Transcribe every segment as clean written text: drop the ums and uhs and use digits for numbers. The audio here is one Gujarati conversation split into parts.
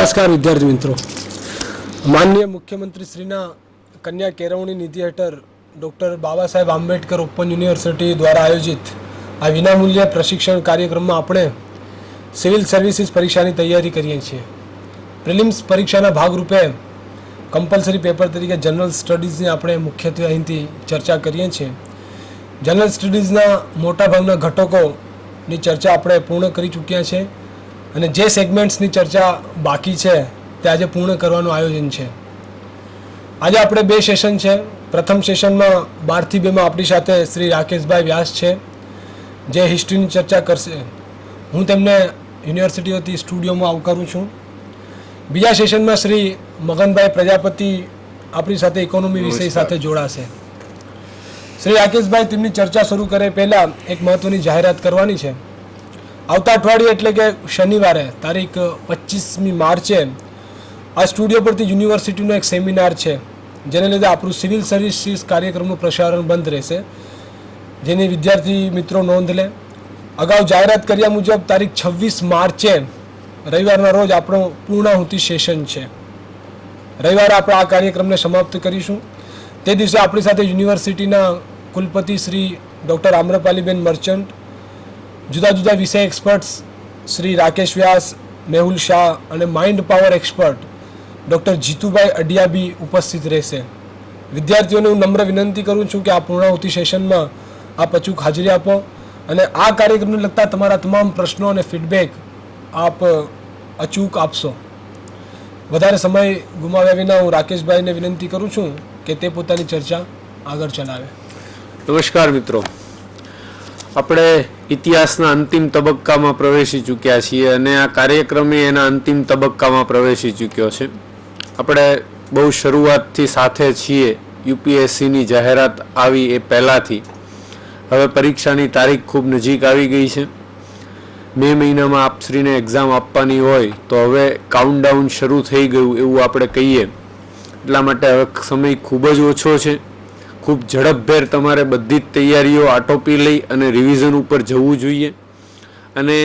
નમસ્કાર વિદ્યાર્થી મિત્રો, માનનીય મુખ્યમંત્રી શ્રીના કન્યા કેળવણી નિધિ હેઠળ doctor Baba Saheb Ambedkar open university દ્વારા આયોજિત આ વિનામૂલ્ય પ્રશિક્ષણ કાર્યક્રમમાં આપણે સિવિલ સર્વિસીસ પરીક્ષાની તૈયારી કરીએ છીએ. પ્રિલિમ્સ પરીક્ષાના ભાગરૂપે કમ્પલસરી પેપર તરીકે જનરલ સ્ટડીઝની આપણે મુખ્યત્વે અહીંથી ચર્ચા કરીએ છીએ. જનરલ સ્ટડીઝના મોટાભાગના ઘટકોની ચર્ચા આપણે પૂર્ણ કરી ચૂક્યા છે અને જે સેગમેન્ટ્સની ચર્ચા બાકી છે તે આજે પૂર્ણ કરવાનું આયોજન છે. આજે આપણે 2 સેશન છે. પ્રથમ સેશનમાં 12 થી 2માં આપણી સાથે શ્રી રાકેશભાઈ વ્યાસ છે, જે હિસ્ટ્રીની ચર્ચા કરશે. હું તેમને યુનિવર્સિટીઓથી સ્ટુડિયોમાં આવકારું છું. બીજા સેશનમાં શ્રી મગનભાઈ પ્રજાપતિ આપણી સાથે ઇકોનોમી વિષય સાથે જોડાશે. શ્રી રાકેશભાઈ તેમની ચર્ચા શરૂ કરે પહેલાં એક મહત્ત્વની જાહેરાત કરવાની છે. આવતા અઠવાડિયે એટલે કે શનિવારે તારીખ 25મી માર્ચે આ સ્ટુડિયો પરથી યુનિવર્સિટીનો એક સેમિનાર છે, જેને લીધે આપણું સિવિલ સર્વિસીસ કાર્યક્રમનું પ્રસારણ બંધ રહેશે, જેની વિદ્યાર્થી મિત્રો નોંધ લે. અગાઉ જાહેરાત કર્યા મુજબ તારીખ 26 માર્ચે રવિવારના રોજ આપણો પૂર્ણાહુતિ સેશન છે. રવિવારે આપણે આ કાર્યક્રમને સમાપ્ત કરીશું. તે દિવસે આપણી સાથે યુનિવર્સિટીના કુલપતિ શ્રી ડૉક્ટર આમ્રપાલીબેન મર્ચન્ટ, જુદા જુદા વિષય એક્સપર્ટ્સ શ્રી રાકેશ વ્યાસ, મેહુલ શાહ અને mind power expert doctor Jitubhai Adiya બી ઉપસ્થિત રહેશે. વિદ્યાર્થીઓને હું નમ્ર વિનંતી કરું છું કે આ પૂર્ણાહુતિ સેશનમાં આપ અચૂક હાજરી આપો અને આ કાર્યક્રમને લગતા તમારા તમામ પ્રશ્નો અને ફીડબેક આપ અચૂક આપશો. વધારે સમય ગુમાવ્યા વિના હું રાકેશભાઈને વિનંતી કરું છું કે તે પોતાની ચર્ચા આગળ ચલાવે. નમસ્કાર મિત્રો, આપણે ઇતિહાસના અંતિમ તબક્કામાં પ્રવેશી ચૂક્યા છીએ અને આ કાર્યક્રમે એના અંતિમ તબક્કામાં પ્રવેશી ચૂક્યો છે. આપણે બહુ શરૂઆતથી સાથે છીએ. યુપીએસસીની જાહેરાત આવી એ પહેલાંથી હવે પરીક્ષાની તારીખ ખૂબ નજીક આવી ગઈ છે. મે મહિનામાં આપશ્રીને એક્ઝામ આપવાની હોય તો હવે કાઉન્ટડાઉન શરૂ થઈ ગયું એવું આપણે કહીએ. એટલા માટે હવે સમય ખૂબ જ ઓછો છે. ખૂબ ઝડપભેર તમારે બધી જ તૈયારીઓ આટોપી લઈ અને રિવિઝન ઉપર જવું જોઈએ. અને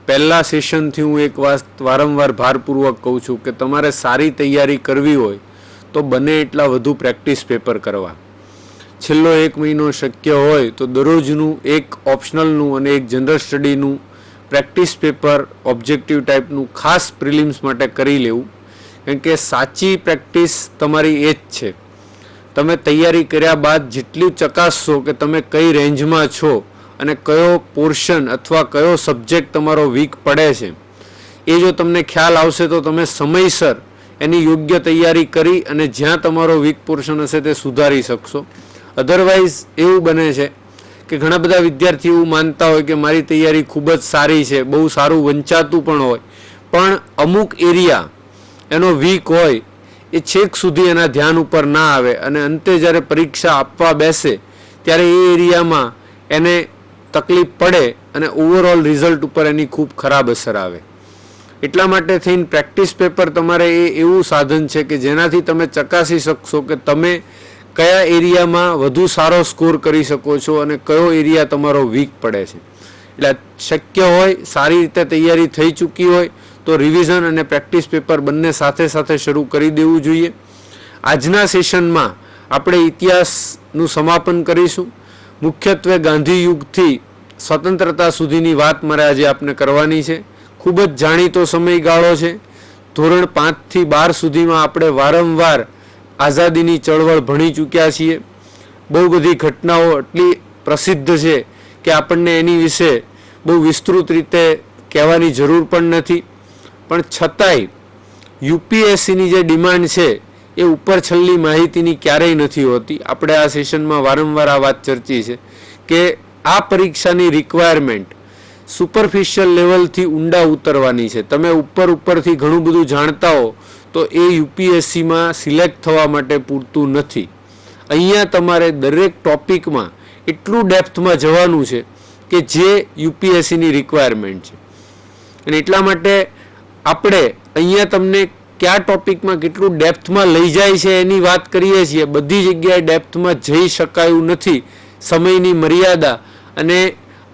પહેલા સેશનથી હું એક વાત વારંવાર ભારપૂર્વક કહું છું કે તમારે સારી તૈયારી કરવી હોય તો બને એટલા વધુ પ્રેક્ટિસ પેપર કરવા. છેલ્લો 1 મહિનો શક્ય હોય તો દરરોજનું એક ઓપ્શનલનું અને એક જનરલ સ્ટડીનું પ્રેક્ટિસ પેપર ઓબ્જેક્ટિવ ટાઈપનું ખાસ પ્રિલિમ્સ માટે કરી લેવું. કારણ કે સાચી પ્રેક્ટિસ તમારી એ જ છે. તમે તૈયારી કર્યા બાદ જેટલી ચકાસશો કે તમે કઈ રેન્જમાં છો અને કયો પોર્શન અથવા કયો સબ્જેક્ટ તમારો વીક પડે છે, એ જો તમને ખ્યાલ આવશે તો તમે સમયસર એની યોગ્ય તૈયારી કરી અને જ્યાં તમારો વીક પોર્શન હશે તે સુધારી શકશો. અધરવાઇઝ એવું બને છે કે ઘણા બધા વિદ્યાર્થીઓ એવું માનતા હોય કે મારી તૈયારી ખૂબ જ સારી છે, બહુ સારું વંચાતું પણ હોય, પણ અમુક એરિયા એનો વીક હોય એ છેક સુધી એના ધ્યાન ઉપર ના આવે અને અંતે જ્યારે પરીક્ષા આપવા બેસે ત્યારે એ એરિયામાં એને તકલીફ પડે અને ઓવરઓલ રિઝલ્ટ ઉપર એની ખૂબ ખરાબ અસર આવે. એટલા માટે થઈને પ્રેક્ટિસ પેપર તમારે એ એવું સાધન છે કે જેનાથી તમે ચકાસી શકશો કે તમે કયા એરિયામાં વધુ સારો સ્કોર કરી શકો છો અને કયો એરિયા તમારો વીક પડે છે. એટલે શક્ય હોય, સારી રીતે તૈયારી થઈ ચૂકી હોય તો રિવિઝન અને પ્રેક્ટિસ પેપર બંને સાથે સાથે શરૂ કરી દેવું જોઈએ. આજના સેશનમાં આપણે ઇતિહાસનું સમાપન કરીશું. મુખ્યત્વે ગાંધી યુગથી સ્વતંત્રતા સુધીની વાત મારે આજે આપને કરવાની છે. ખૂબ જ જાણીતો સમયગાળો છે. ધોરણ 5 થી 12 સુધીમાં આપણે વારંવાર આઝાદીની ચળવળ ભણી ચૂક્યા છીએ. બહુ બધી ઘટનાઓ એટલી પ્રસિદ્ધ છે કે આપણને એની વિશે બહુ વિસ્તૃત રીતે કહેવાની જરૂર પણ નથી. પણ છતાંય યુપીએસસીની જે ડિમાન્ડ છે એ ઉપર છેલ્લી માહિતીની ક્યારેય નથી હોતી. આપણે આ સેશનમાં વારંવાર આ વાત ચર્ચી છે કે આ પરીક્ષાની રિક્વાયરમેન્ટ સુપરફિશિયલ લેવલથી ઊંડા ઉતરવાની છે. તમે ઉપરથી ઘણું બધું જાણતા હો તો એ યુપીએસસીમાં સિલેક્ટ થવા માટે પૂરતું નથી. અહીંયા તમારે દરેક ટોપિકમાં એટલું ડેપ્થમાં જવાનું છે કે જે યુપીએસસીની રિક્વાયરમેન્ટ છે. અને એટલા માટે આપણે અહીંયા તમને કયા ટોપિકમાં કેટલું ડેપ્થમાં લઈ જાય છે એની વાત કરીએ છીએ. બધી જગ્યાએ ડેપ્થમાં જઈ શકાયું નથી, સમયની મર્યાદા. અને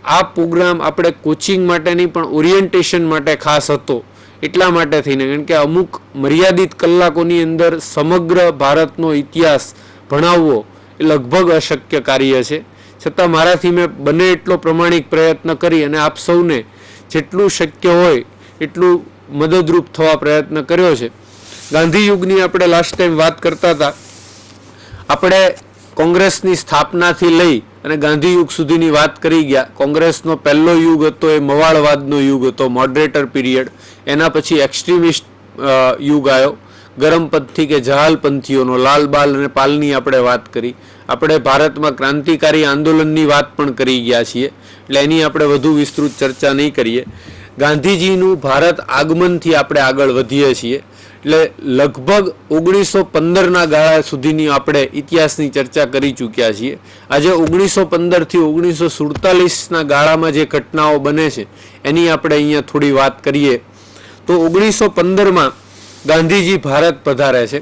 આ પ્રોગ્રામ આપણે કોચિંગ માટેની પણ ઓરિએન્ટેશન માટે ખાસ હતો. એટલા માટે થઈને, કારણ કે અમુક મર્યાદિત કલાકોની અંદર સમગ્ર ભારતનો ઇતિહાસ ભણાવવો એ લગભગ અશક્ય કાર્ય છે. છતાં મારાથી મેં બને એટલો પ્રમાણિક પ્રયત્ન કરી અને આપ સૌને જેટલું શક્ય હોય એટલું મદદરૂપ થવા પ્રયત્ન કર્યો છે. ગાંધી યુગની આપણે લાસ્ટ ટાઈમ વાત કરતા હતા. આપણે કોંગ્રેસની સ્થાપનાથી લઈ અને ગાંધી યુગ સુધીની વાત કરી ગયા. કોંગ્રેસનો પહેલો યુગ હતો એ મવાળવાદનો યુગ હતો, મોડરેટર પીરિયડ. એના પછી એક્સ્ટ્રીમિસ્ટ યુગ આવ્યો, ગરમપંથી કે જહાલપંથીઓનો, લાલ બાલ અને પાલની આપણે વાત કરી. આપણે ભારતમાં ક્રાંતિકારી આંદોલનની વાત પણ કરી ગયા છીએ, એટલે એની આપણે વધુ વિસ્તૃત ચર્ચા નહીં કરીએ. ગાંધીજીનું ભારત આગમનથી આપણે આગળ વધીએ છીએ, એટલે લગભગ 1915ના ગાળા સુધીની આપણે ઇતિહાસની ચર્ચા કરી ચૂક્યા છીએ. આજે 1915થી 1947ના ગાળામાં જે ઘટનાઓ બને છે એની આપણે અહીંયા થોડી વાત કરીએ. તો 1915માં ગાંધીજી ભારત પધારે છે,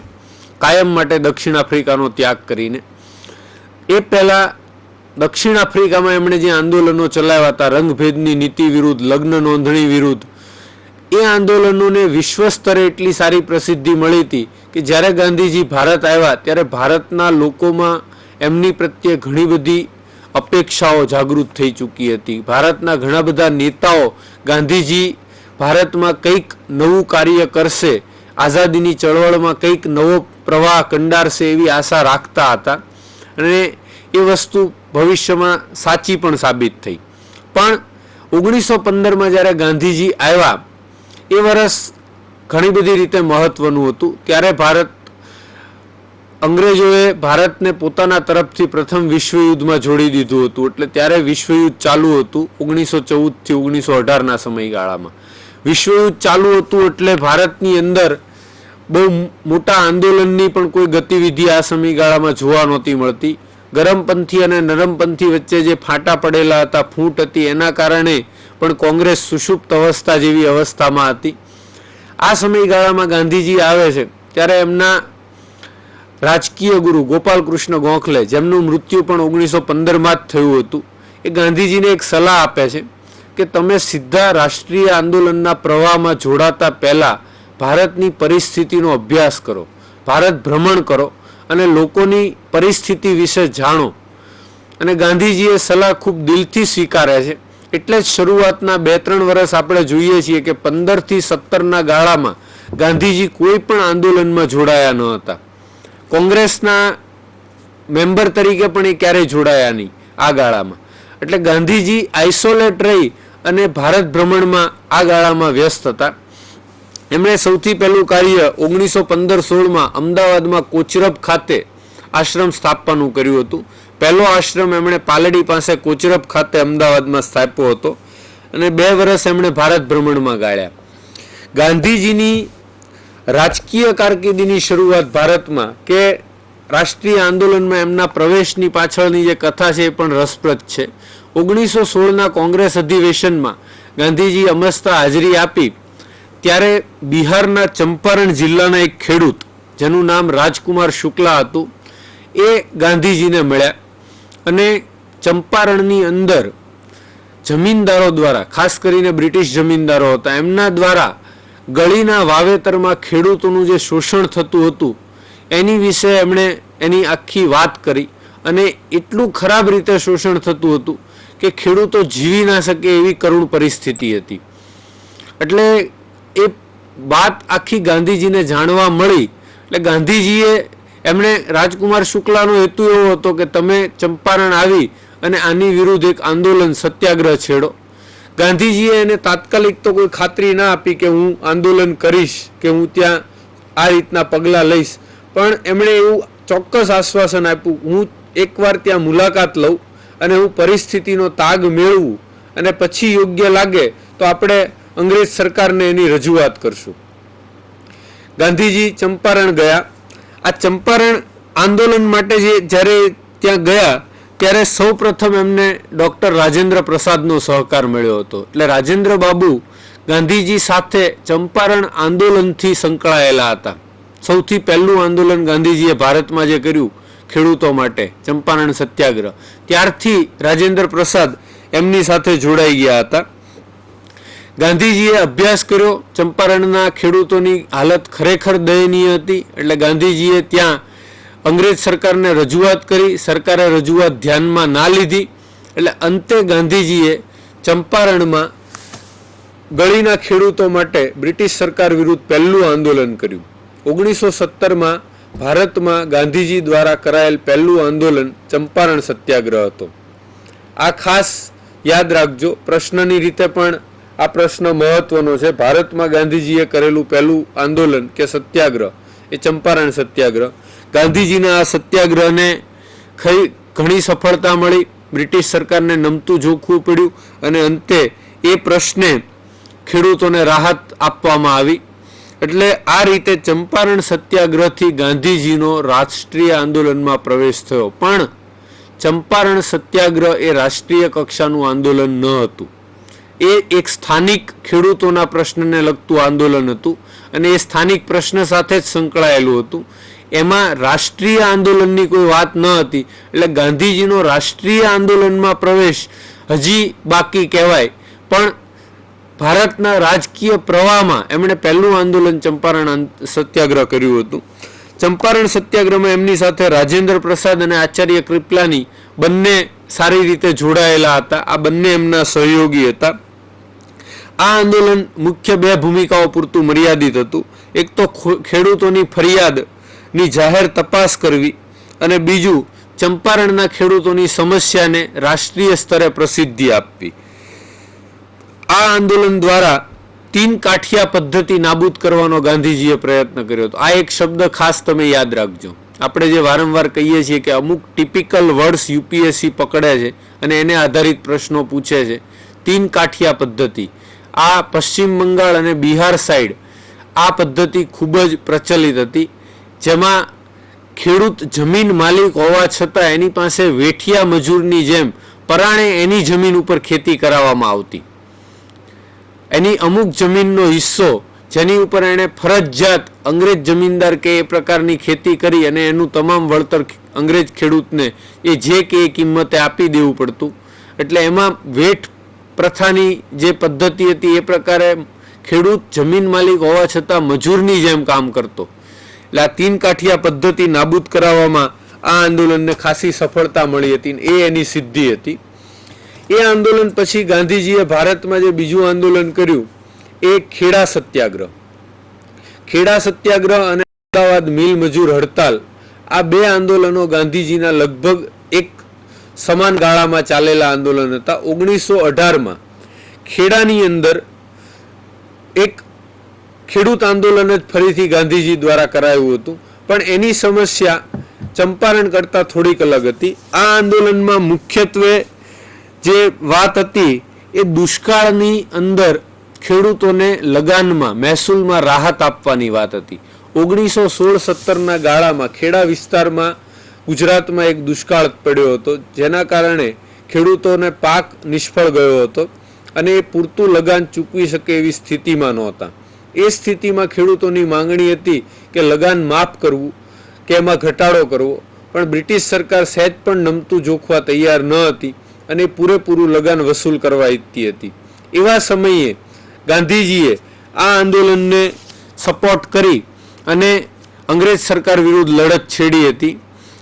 કાયમ માટે દક્ષિણ આફ્રિકાનો ત્યાગ કરીને. એ પહેલાં દક્ષિણ આફ્રિકામાં એમણે જે આંદોલનો ચલાવ્યા હતા, રંગભેદની નીતિ વિરુદ્ધ, લગ્ન નોંધણી વિરુદ્ધ, એ આંદોલનોને વિશ્વ સ્તરે એટલી સારી પ્રસિદ્ધિ મળી હતી કે જ્યારે ગાંધીજી ભારત આવ્યા ત્યારે ભારતના લોકોમાં એમની પ્રત્યે ઘણી બધી અપેક્ષાઓ જાગૃત થઈ ચૂકી હતી. ભારતના ઘણા બધા નેતાઓ ગાંધીજી ભારતમાં કંઈક નવું કાર્ય કરશે, આઝાદીની ચળવળમાં કંઈક નવો પ્રવાહ કંડારશે એવી આશા રાખતા હતા, અને એ વસ્તુ ભવિષ્યમાં સાચી પણ સાબિત થઈ. પણ 1915માં જ્યારે ગાંધીજી આવ્યા એ વર્ષ ઘણી બધી રીતે મહત્વનું હતું. ત્યારે અંગ્રેજોએ ભારતને પોતાના તરફથી પ્રથમ વિશ્વયુદ્ધમાં જોડી દીધું હતું. એટલે ત્યારે વિશ્વયુદ્ધ ચાલુ હતું 1914થી 1918ના સમયગાળામાં. વિશ્વયુદ્ધ ચાલુ હતું એટલે ભારતની અંદર બહુ મોટા આંદોલનની પણ કોઈ ગતિવિધિ આ સમયગાળામાં જોવા નહોતી મળતી. ગરમપંથી અને નરમપંથી વચ્ચે જે ફાંટા પડેલા હતા, ફૂટ હતી, એના કારણે પણ કોંગ્રેસ સુષુપ્ત અવસ્થા જેવી અવસ્થામાં હતી. આ સમયગાળામાં ગાંધીજી આવે છે ત્યારે એમના રાજકીય ગુરુ ગોપાલકૃષ્ણ ગોખલે, જેમનું મૃત્યુ પણ 1915માં જ થયું હતું, એ ગાંધીજીને એક સલાહ આપે છે કે તમે સીધા રાષ્ટ્રીય આંદોલનના પ્રવાહમાં જોડાતા પહેલા ભારતની પરિસ્થિતિનો અભ્યાસ કરો, ભારત ભ્રમણ કરો અને લોકોની પરિસ્થિતિ વિશે જાણો. અને ગાંધીજી એ સલાહ ખૂબ દિલથી સ્વીકારે છે. એટલે જ શરૂઆતના 2-3 વર્ષ આપણે જોઈએ છીએ કે 15થી 17ના ગાળામાં ગાંધીજી કોઈ પણ આંદોલનમાં જોડાયા ન હતા. કોંગ્રેસના મેમ્બર તરીકે પણ એ ક્યારેય જોડાયા નહીં આ ગાળામાં. એટલે ગાંધીજી આઇસોલેટ રહી અને ભારત ભ્રમણમાં આ ગાળામાં વ્યસ્ત હતા. એમણે સૌથી પહેલું કાર્ય 1915-16માં અમદાવાદમાં કોચરબ ખાતે આશ્રમ સ્થાપવાનું કર્યું હતું. પહેલો આશ્રમ એમણે પાલડી પાસે કોચરબ ખાતે અમદાવાદમાં સ્થાપ્યો હતો અને 2 વર્ષ એમણે ભારત ભ્રમણમાં ગાળ્યા. ગાંધીજીની રાજકીય કારકિર્દીની શરૂઆત ભારતમાં કે રાષ્ટ્રીય આંદોલનમાં એમના પ્રવેશની પાછળની જે કથા છે એ પણ રસપ્રદ છે. 1916ના કોંગ્રેસ અધિવેશનમાં ગાંધીજી અમસ્તા હાજરી આપી ત્યારે બિહારના ચંપારણ જિલ્લાના એક ખેડૂત જેનું નામ રાજકુમાર શુક્લા હતું, એ ગાંધીજીને મળ્યા અને ચંપારણની અંદર જમીનદારો દ્વારા, ખાસ કરીને બ્રિટિશ જમીનદારો હતા, એમના દ્વારા ગળીના વાવેતરમાં ખેડૂતોનું જે શોષણ થતું હતું એની વિશે એમણે એની આખી વાત કરી. અને એટલું ખરાબ રીતે શોષણ થતું હતું કે ખેડૂતો જીવી ના શકે એવી કરુણ પરિસ્થિતિ હતી. એટલે એ વાત આખી ગાંધીજીને જાણવા મળી. એટલે ગાંધીજીએ એમણે રાજકુમાર શુક્લાનો હેતુ એવો હતો કે તમે ચંપારણ આવી અને આની વિરુદ્ધ એક આંદોલન, સત્યાગ્રહ છેડો. ગાંધીજીએ એને તાત્કાલિક તો કોઈ ખાતરી ના આપી કે હું આંદોલન કરીશ કે હું ત્યાં આ રીતના પગલાં લઈશ, પણ એમણે એવું ચોક્કસ આશ્વાસન આપ્યું, હું એકવાર ત્યાં મુલાકાત લઉં અને હું પરિસ્થિતિનો તાગ મેળવું અને પછી યોગ્ય લાગે તો આપણે અંગ્રેજ સરકારને એની રજૂઆત કરશું. ગાંધીજી ચંપારણ ગયા. આ ચંપારણ આંદોલન માટે જ્યારે ત્યાં ગયા ત્યારે સૌ પ્રથમ એમને ડૉક્ટર રાજેન્દ્ર પ્રસાદનો સહકાર મળ્યો હતો. એટલે રાજેન્દ્ર બાબુ ગાંધીજી સાથે ચંપારણ આંદોલનથી સંકળાયેલા હતા. સૌથી પહેલું આંદોલન ગાંધીજીએ ભારતમાં જે કર્યું ખેડૂતો માટે, ચંપારણ સત્યાગ્રહ, ત્યારથી રાજેન્દ્ર પ્રસાદ એમની સાથે જોડાઈ ગયા હતા. ગાંધીજીએ અભ્યાસ કર્યો. ચંપારણના ખેડૂતોની હાલત ખરેખર દયનીય હતી. એટલે ગાંધીજીએ ત્યાં અંગ્રેજ સરકારને રજૂઆત કરી. સરકારે રજૂઆત ધ્યાનમાં ના લીધી. એટલે અંતે ગાંધીજીએ ચંપારણમાં ગળીના ખેડૂતો માટે બ્રિટિશ સરકાર વિરુદ્ધ પહેલું આંદોલન કર્યું. 1917માં ભારતમાં ગાંધીજી દ્વારા કરાયેલ પહેલું આંદોલન ચંપારણ સત્યાગ્રહ હતો. આ ખાસ યાદ રાખજો. પ્રશ્નની રીતે પણ આ પ્રશ્ન મહત્વનો છે. ભારતમાં ગાંધીજીએ કરેલું પહેલું આંદોલન કે સત્યાગ્રહ એ ચંપારણ સત્યાગ્રહ. ગાંધીજીના આ સત્યાગ્રહને ઘણી સફળતા મળી. બ્રિટિશ સરકારને નમતું જોખવું પડ્યું અને અંતે એ પ્રશ્ને ખેડૂતોને રાહત આપવામાં આવી. એટલે આ રીતે ચંપારણ સત્યાગ્રહથી ગાંધીજીનો રાષ્ટ્રીય આંદોલનમાં પ્રવેશ થયો. પણ ચંપારણ સત્યાગ્રહ એ રાષ્ટ્રીય કક્ષાનું આંદોલન ન હતું. એ એક સ્થાનિક ખેડૂતોના પ્રશ્નને લગતું આંદોલન હતું અને એ સ્થાનિક પ્રશ્ન સાથે જ સંકળાયેલું હતું. એમાં રાષ્ટ્રીય આંદોલનની કોઈ વાત ન હતી. એટલે ગાંધીજીનો રાષ્ટ્રીય આંદોલનમાં પ્રવેશ હજી બાકી કહેવાય. પણ ભારતના રાજકીય પ્રવાહમાં એમણે પહેલું આંદોલન ચંપારણ સત્યાગ્રહ કર્યું હતું. ચંપારણ સત્યાગ્રહમાં એમની સાથે રાજેન્દ્ર પ્રસાદ અને આચાર્ય કૃપલાની બંને સારી રીતે જોડાયેલા હતા. આ બંને એમના સહયોગી હતા. આ આંદોલન મુખ્ય બે ભૂમિકાઓ પૂરતું મર્યાદિત હતું. એક તો ખેડૂતોની ફરિયાદની જાહેર તપાસ કરવી અને બીજું ચંપારણના ખેડૂતોની સમસ્યાને રાષ્ટ્રીય સ્તરે પ્રસિદ્ધિ આપવી. આ આંદોલન દ્વારા 3 કાઠિયા પદ્ધતિ નાબૂદ કરવાનો ગાંધીજીએ પ્રયત્ન કર્યો હતો. આ એક શબ્દ ખાસ તમે યાદ રાખજો. આપણે જે વારંવાર કહીએ છીએ કે અમુક ટિપિકલ વર્ડ્સ યુપીએસસી પકડે છે અને એને આધારિત પ્રશ્નો પૂછે છે. 3 કાઠિયા પદ્ધતિ, આ પશ્ચિમ બંગાળ અને બિહાર સાઈડ આ પદ્ધતિ ખૂબ જ પ્રચલિત હતી. જેમાં ખેડૂત જમીન માલિક હોવા છતાં એની પાસે વેઠિયા મજૂરની જેમ પરાણે એની જમીન ઉપર ખેતી કરાવવામાં આવતી. એની અમુક જમીનનો હિસ્સો જેની ઉપર એણે ફરજિયાત અંગ્રેજ જમીનદાર કે એ પ્રકારની ખેતી કરી અને એનું તમામ વળતર અંગ્રેજ ખેડૂતને એ જે કે એ કિંમતે આપી દેવું પડતું. એટલે એમાં વેઠ પ્રથાની જે પદ્ધતિ હતી એ પ્રકારે ખેડૂત જમીન માલિક હોવા છતાં મજૂરની જેમ કામ કરતો. એટલે આ 3 કાઠિયા પદ્ધતિ નાબૂદ કરાવવામાં આ આંદોલનને ખાસી સફળતા મળી હતી. એ એની સિદ્ધિ હતી. એ આંદોલન પછી ગાંધીજીએ ભારતમાં જે બીજું આંદોલન કર્યું એ ખેડા સત્યાગ્રહ. ખેડા સત્યાગ્રહ અને અમદાવાદ મિલ મજૂર હડતાલ આ બે આંદોલનો ગાંધીજીના લગભગ એક સમાન ગાળામાં ચાલેલા આંદોલન હતા. 1918માં ખેડાની અંદર એક ખેડૂત આંદોલન જ ફરીથી ગાંધીજી દ્વારા કરાયું હતું. પણ એની સમસ્યા ચંપારણ કરતા થોડીક અલગ હતી. આ આંદોલનમાં મુખ્યત્વે જે વાત હતી એ દુષ્કાળની અંદર ખેડૂતોને લગાનમાં મહેસૂલમાં રાહત આપવાની વાત હતી. 1916-17ના ગાળામાં ખેડા વિસ્તારમાં ગુજરાતમાં એક દુષ્કાળ પડ્યો હતો, જેના કારણે ખેડૂતોને પાક નિષ્ફળ ગયો હતો અને એ પૂરતું લગાન ચૂકવી શકે એવી સ્થિતિમાં નહોતા. એ સ્થિતિમાં ખેડૂતોની માંગણી હતી કે લગાન માફ કરવું કે એમાં ઘટાડો કરવો, પણ બ્રિટિશ સરકાર સહેજ પણ નમતું જોખવા તૈયાર ન હતી અને પૂરેપૂરું લગાન વસૂલ કરવા ઈચ્છતી હતી. એવા સમયે ગાંધીજીએ આ આંદોલનને સપોર્ટ કરી અને અંગ્રેજ સરકાર વિરુદ્ધ લડત છેડી હતી.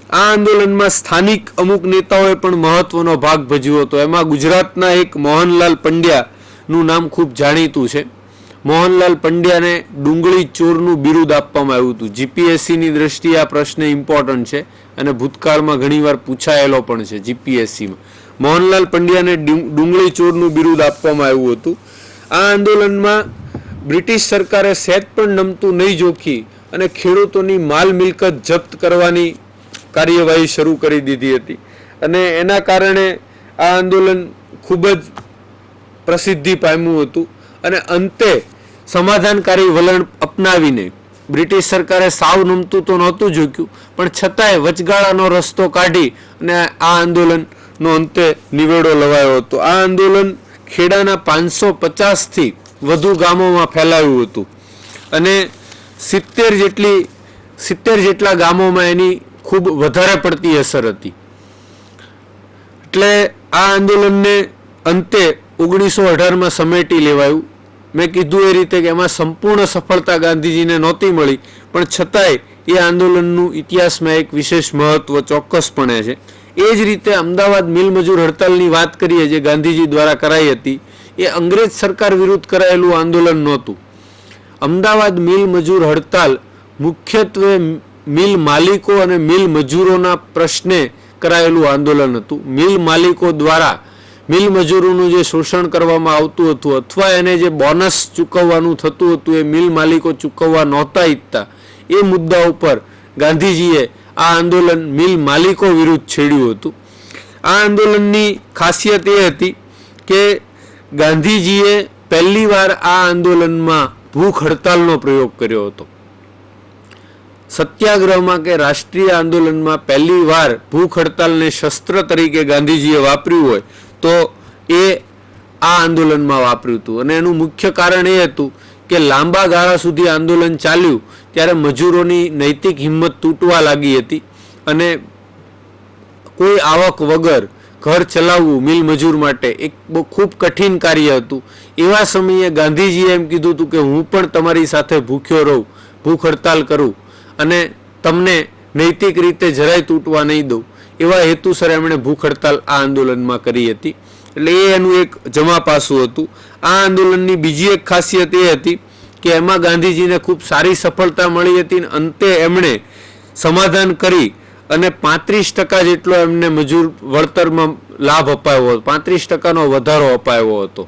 આ આંદોલનમાં સ્થાનિક અમુક નેતાઓએ પણ મહત્વનો ભાગ ભજવ્યો હતો. એમાં ગુજરાતના એક મોહનલાલ પંડ્યાનું નામ ખૂબ જાણીતું છે. મોહનલાલ પંડ્યાને ડુંગળી ચોરનું બિરુદ આપવામાં આવ્યું હતું. જીપીએસસીની દ્રષ્ટિએ આ પ્રશ્ન ઇમ્પોર્ટન્ટ છે અને ભૂતકાળમાં ઘણીવાર પૂછાયેલો પણ છે જીપીએસસીમાં. મોહનલાલ પંડ્યાને ડુંગળી ચોરનું બિરુદ આપવામાં આવ્યું હતું. આ આંદોલનમાં બ્રિટિશ સરકારે સહેજ પણ નમતું નહીં જોખી અને ખેડૂતોની માલ મિલકત જપ્ત કરવાની કાર્યવાહી શરૂ કરી દીધી હતી અને એના કારણે આ આંદોલન ખૂબ જ પ્રસિદ્ધિ પામ્યું હતું અને અંતે સમાધાનકારી વલણ અપનાવીને બ્રિટિશ સરકારે સાવ નમતું તો નહોતું જોખ્યું, પણ છતાંય વચગાળાનો રસ્તો કાઢી અને આ આંદોલનનો અંતે નિવેડો લવાયો હતો. આ આંદોલન ખેડાના 550થી વધુ ગામોમાં ફેલાયું હતું અને 70 જેટલા ગામોમાં એની ખૂબ વધારે પડતી અસર હતી. એટલે આ આંદોલનને અંતે 1918માં સમેટી લેવાયું. મેં કીધું એ રીતે કે એમાં સંપૂર્ણ સફળતા ગાંધીજીને નહોતી મળી, પણ છતાંય એ આંદોલનનું ઇતિહાસમાં એક વિશેષ મહત્વ ચોક્કસપણે છે. એ જ રીતે અમદાવાદ મિલ મજૂર હડતાલની વાત કરીએ જે ગાંધીજી દ્વારા કરાઈ હતી, એ અંગ્રેજ સરકાર વિરુદ્ધ કરાયેલું આંદોલન નહોતું. અમદાવાદ મિલ મજૂર હડતાલ મુખ્યત્વે મિલ માલિકો અને મિલ મજૂરોના પ્રશ્ને કરાયેલું આંદોલન હતું. મિલ માલિકો દ્વારા મિલ મજૂરોનું જે શોષણ કરવામાં આવતું હતું અથવા એને જે બોનસ ચૂકવવાનું થતું હતું એ મિલ માલિકો ચૂકવવા નહોતા ઈચ્છતા, એ મુદ્દા ઉપર ગાંધીજીએ આ આંદોલન મિલ માલિકો વિરુદ્ધ છેડ્યું હતું. આ આંદોલનની ખાસિયત એ હતી કે ગાંધીજીએ પહેલીવાર આ આંદોલનમાં ભૂખ હડતાલનો પ્રયોગ કર્યો હતો. સત્યાગ્રહમાં કે રાષ્ટ્રીય આંદોલનમાં પહેલી વાર ભૂખ હડતાલને શસ્ત્ર તરીકે ગાંધીજીએ વાપર્યું હોય તો એ આ આંદોલનમાં વાપર્યું હતું. અને એનું મુખ્ય કારણ એ હતું કે લાંબા ગાળા સુધી આંદોલન ચાલ્યું ત્યારે મજૂરોની નૈતિક હિંમત તૂટવા લાગી હતી અને કોઈ આવક વગર ઘર ચલાવવું મિલ મજૂર માટે એક બહુ ખૂબ કઠિન કાર્ય હતું. એવા સમયે ગાંધીજીએ એમ કીધું હતું કે હું પણ તમારી સાથે ભૂખ્યો રહું, ભૂખ હડતાલ કરું અને તમને નૈતિક રીતે જરાય તૂટવા નહીં દઉં. એવા હેતુસર એમણે ભૂખ હડતાલ આ આંદોલનમાં કરી હતી. એટલે એ એનું એક જમા પાસું હતું. આ આંદોલનની બીજી એક ખાસિયત એ હતી કે એમાં ગાંધીજીને ખૂબ સારી સફળતા મળી હતી અને અંતે એમણે સમાધાન કરી અને 35% જેટલો એમને મજૂર વળતરમાં લાભ અપાયો હતો, 35%નો વધારો અપાયો હતો.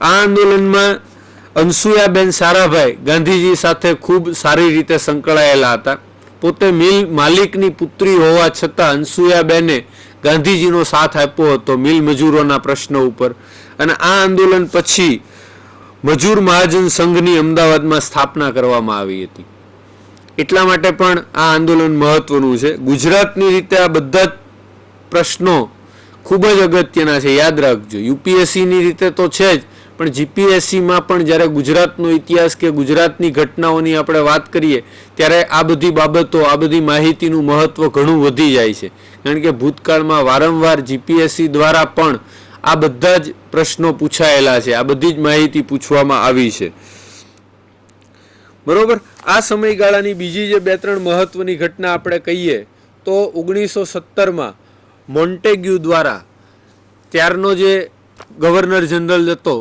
આ આંદોલનમાં અનસુયાબેન સારાભાઈ ગાંધીજી સાથે ખૂબ સારી રીતે સંકળાયેલા હતા. પોતે મિલ માલિકની પુત્રી હોવા છતાં અનસુયાબેને ગાંધીજીનો સાથ આપ્યો હતો મિલ મજૂરોના પ્રશ્નો ઉપર. અને આ આંદોલન પછી મજૂર મહાજન સંઘની અમદાવાદમાં સ્થાપના કરવામાં આવી હતી. એટલા માટે પણ આ આંદોલન મહત્વનું છે. ગુજરાતની રીતે આ બધા જ પ્રશ્નો ખૂબ જ અગત્યના છે, યાદ રાખજો. યુપીએસસીની રીતે તો છે જ, પણ જીપીએસસીમાં પણ જ્યારે ગુજરાતનો ઇતિહાસ કે ગુજરાતની ઘટનાઓની આપણે વાત કરીએ ત્યારે આ બધી બાબતો, આ બધી માહિતીનું મહત્વ ઘણું વધી જાય છે. કારણ કે ભૂતકાળમાં વારંવાર જીપીએસસી દ્વારા પણ આ બધા જ પ્રશ્નો પૂછાયેલા છે, આ બધી જ માહિતી પૂછવામાં આવી છે. બરોબર. આ સમયગાળાની બીજી જે 2-3 મહત્વની ઘટના આપણે કહીએ તો 1917માં મોન્ટેગ્યુ દ્વારા, ત્યારનો જે ગવર્નર જનરલ હતો,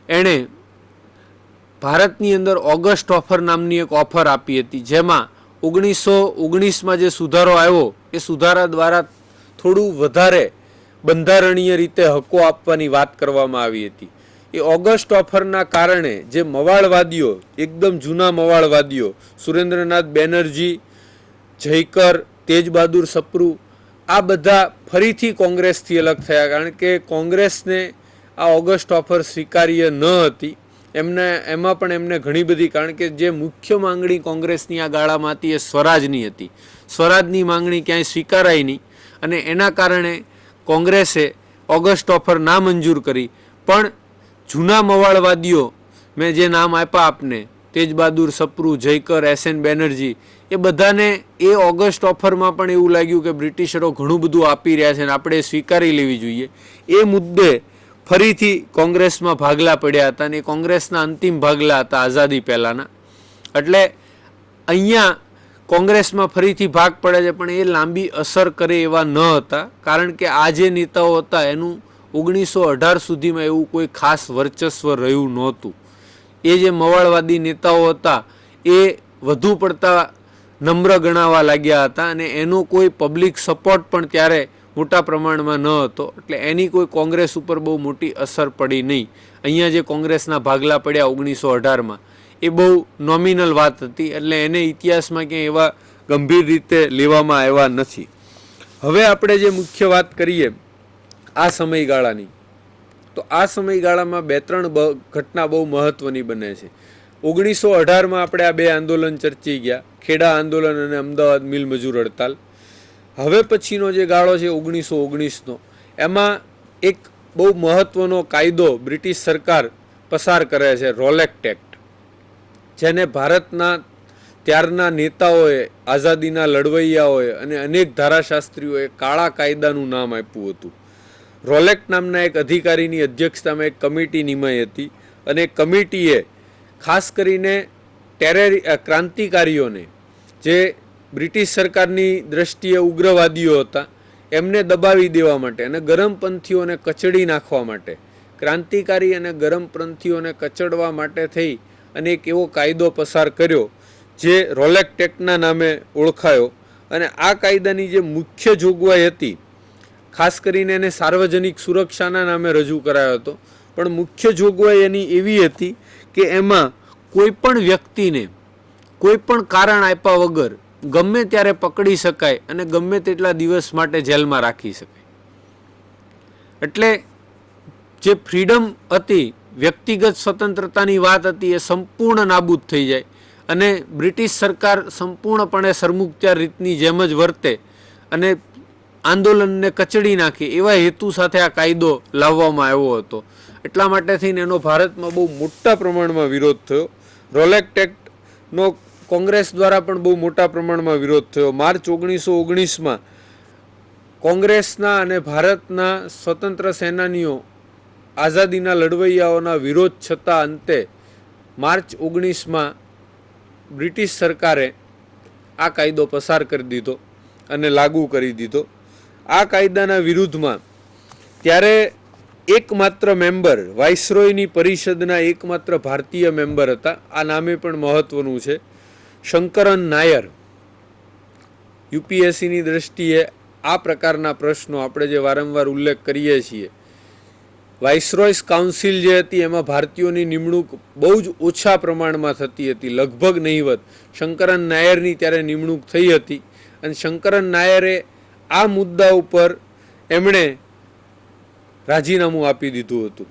એણે ભારતની અંદર ઓગસ્ટ ઓફર નામની એક ઓફર આપી હતી, જેમાં 1919માં જે સુધારો આવ્યો એ સુધારા દ્વારા થોડું વધારે બંધારણીય રીતે હકો આપવાની વાત કરવામાં આવી હતી. એ ઓગસ્ટ ઓફરના કારણે જે મવાળવાદીઓ, એકદમ જૂના મવાળવાદીઓ, સુરેન્દ્રનાથ બેનર્જી, જયકર, તેજ બહાદુર સપ્રુ, આ બધા ફરીથી કોંગ્રેસથી અલગ થયા. કારણ કે કોંગ્રેસને આ ઓગસ્ટ ઓફર સ્વીકાર્ય ન હતી. એમાં પણ એમને ઘણી બધી, કારણ કે જે મુખ્ય માંગણી કોંગ્રેસની આ ગાળામાં હતી એ સ્વરાજની હતી. સ્વરાજની માંગણી ક્યાંય સ્વીકારાઈ નહીં અને એના કારણે કોંગ્રેસે ઓગસ્ટ ઓફર ના મંજૂર કરી. પણ જૂના મવાળવાદીઓ, મેં જે નામ આપ્યા આપને, તેજ બહાદુર સપ્રુ, જયકર, એસએન બેનર્જી, એ બધાને એ ઓગસ્ટ ઓફરમાં પણ એવું લાગ્યું કે બ્રિટિશરો ઘણું બધું આપી રહ્યા છે અને આપણે સ્વીકારી લેવી જોઈએ. એ મુદ્દે ફરીથી કોંગ્રેસમાં ભાગલા પડ્યા હતા અને કોંગ્રેસના અંતિમ ભાગલા હતા આઝાદી પહેલાંના. એટલે અહીંયા કોંગ્રેસમાં ફરીથી ભાગ પડે છે, પણ એ લાંબી અસર કરે એવા ન હતા. કારણ કે આ જે નેતાઓ હતા એનું 1918 સુધીમાં એવું કોઈ ખાસ વર્ચસ્વ રહ્યું નહોતું. એ જે મવાળવાદી નેતાઓ હતા એ વધુ પડતા નમ્ર ગણાવા લાગ્યા હતા અને એનો કોઈ પબ્લિક સપોર્ટ પણ ત્યારે મોટા પ્રમાણમાં ન હતો. એટલે એની કોઈ કોંગ્રેસ ઉપર બહુ મોટી અસર પડી નહીં. અહીંયા જે કોંગ્રેસના ભાગલા પડ્યા 1918માં એ બહુ નોમિનલ વાત હતી. એટલે એને ઇતિહાસમાં ક્યાંય એવા ગંભીર રીતે લેવામાં આવ્યા નથી. હવે આપણે જે મુખ્ય વાત કરીએ આ સમયગાળાની, તો આ સમયગાળામાં 2-3 ઘટના બહુ મહત્વની બને છે. 1918માં આપણે આ 2 આંદોલન ચર્ચી ગયા, ખેડા આંદોલન અને અમદાવાદ મિલ મજૂર હડતાલ. હવે પછીનો જે ગાળો છે 1919નો, એમાં એક બહુ મહત્વનો કાયદો બ્રિટિશ સરકાર પસાર કરે છે, રોલેક્ટ એક્ટ, જેને ભારતના ત્યારના નેતાઓએ, આઝાદીના લડવૈયાઓએ અને અનેક ધારાશાસ્ત્રીઓએ કાળા કાયદાનું નામ આપ્યું હતું. રોલેક્ટ નામના એક અધિકારીની અધ્યક્ષતામાં એક કમિટી નિમાઈ હતી અને કમિટીએ ખાસ કરીને ક્રાંતિકારીઓને, જે બ્રિટિશ સરકારની દ્રષ્ટિએ ઉગ્રવાદીઓ હતા, એમને દબાવી દેવા માટે અને ગરમપંથીઓને કચડી નાખવા માટે, ક્રાંતિકારી અને ગરમપંથીઓને કચડવા માટે થઈ અને એક એવો કાયદો પસાર કર્યો જે રોલેક્ટ એક્ટના નામે ઓળખાયો. અને આ કાયદાની જે મુખ્ય જોગવાઈ હતી, ખાસ કરીને એને સાર્વજનિક સુરક્ષાના નામે રજૂ કરાયો હતો, પણ મુખ્ય જોગવાઈ એની એવી હતી કે એમાં કોઈ પણ વ્યક્તિને કોઈ પણ કારણ આપ્યા વગર ગમે ત્યારે પકડી શકાય અને ગમે તેટલા દિવસ માટે જેલમાં રાખી શકાય. એટલે જે ફ્રીડમ હતી, વ્યક્તિગત સ્વતંત્રતાની વાત હતી, એ સંપૂર્ણ નાબૂદ થઈ જાય અને બ્રિટિશ સરકાર સંપૂર્ણપણે સરમુખત્યાર રીતની જેમ જ વર્તે અને આંદોલનને કચડી નાખે એવા હેતુ સાથે આ કાયદો લાવવામાં આવ્યો હતો. એટલા માટે થઈને એનો ભારતમાં બહુ મોટા પ્રમાણમાં વિરોધ થયો. રોલેક્ટ એક્ટનો કોંગ્રેસ દ્વારા પણ બહુ મોટા પ્રમાણમાં વિરોધ થયો. માર્ચ 1919માં કોંગ્રેસના અને ભારતના સ્વતંત્ર સેનાનીઓ, આઝાદીના લડવૈયાઓના વિરોધ છતાં અંતે માર્ચ 19માં બ્રિટિશ સરકારે આ કાયદો પસાર કરી દીધો અને લાગુ કરી દીધો. આ કાયદાના વિરુદ્ધમાં ત્યારે એકમાત્ર મેમ્બર, વાઇસરોયની પરિષદના એકમાત્ર ભારતીય મેમ્બર હતા, આ નામે પણ મહત્વનું છે, શંકરન નાયર. યુપીએસસીની દ્રષ્ટિએ આ પ્રકારના પ્રશ્નો આપણે જે વારંવાર ઉલ્લેખ કરીએ છીએ, વાઇસરોયસ કાઉન્સિલ જે હતી એમાં ભારતીયોની નિમણૂક બહુ જ ઓછા પ્રમાણમાં થતી હતી, લગભગ નહીવત. શંકરન નાયરની ત્યારે નિમણૂક થઈ હતી અને શંકરન નાયરે આ મુદ્દા ઉપર એમણે રાજીનામું આપી દીધું હતું.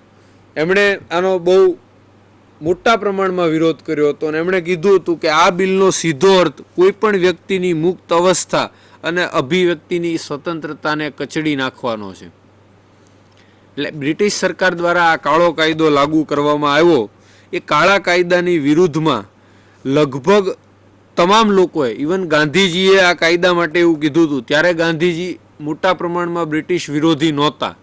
એમણે આનો બહુ મોટા પ્રમાણમાં વિરોધ કર્યો હતો અને એમણે કીધું હતું કે આ બિલનો સીધો અર્થ કોઈ પણ વ્યક્તિની મુક્ત અવસ્થા અને અભિવ્યક્તિની સ્વતંત્રતાને કચડી નાખવાનો છે. એટલે બ્રિટિશ સરકાર દ્વારા આ કાળો કાયદો લાગુ કરવામાં આવ્યો. એ કાળા કાયદાની વિરુદ્ધમાં લગભગ તમામ લોકોએ, ઇવન ગાંધીજીએ આ કાયદા માટે એવું કીધું હતું. ત્યારે ગાંધીજી મોટા પ્રમાણમાં બ્રિટિશ વિરોધી નહોતા.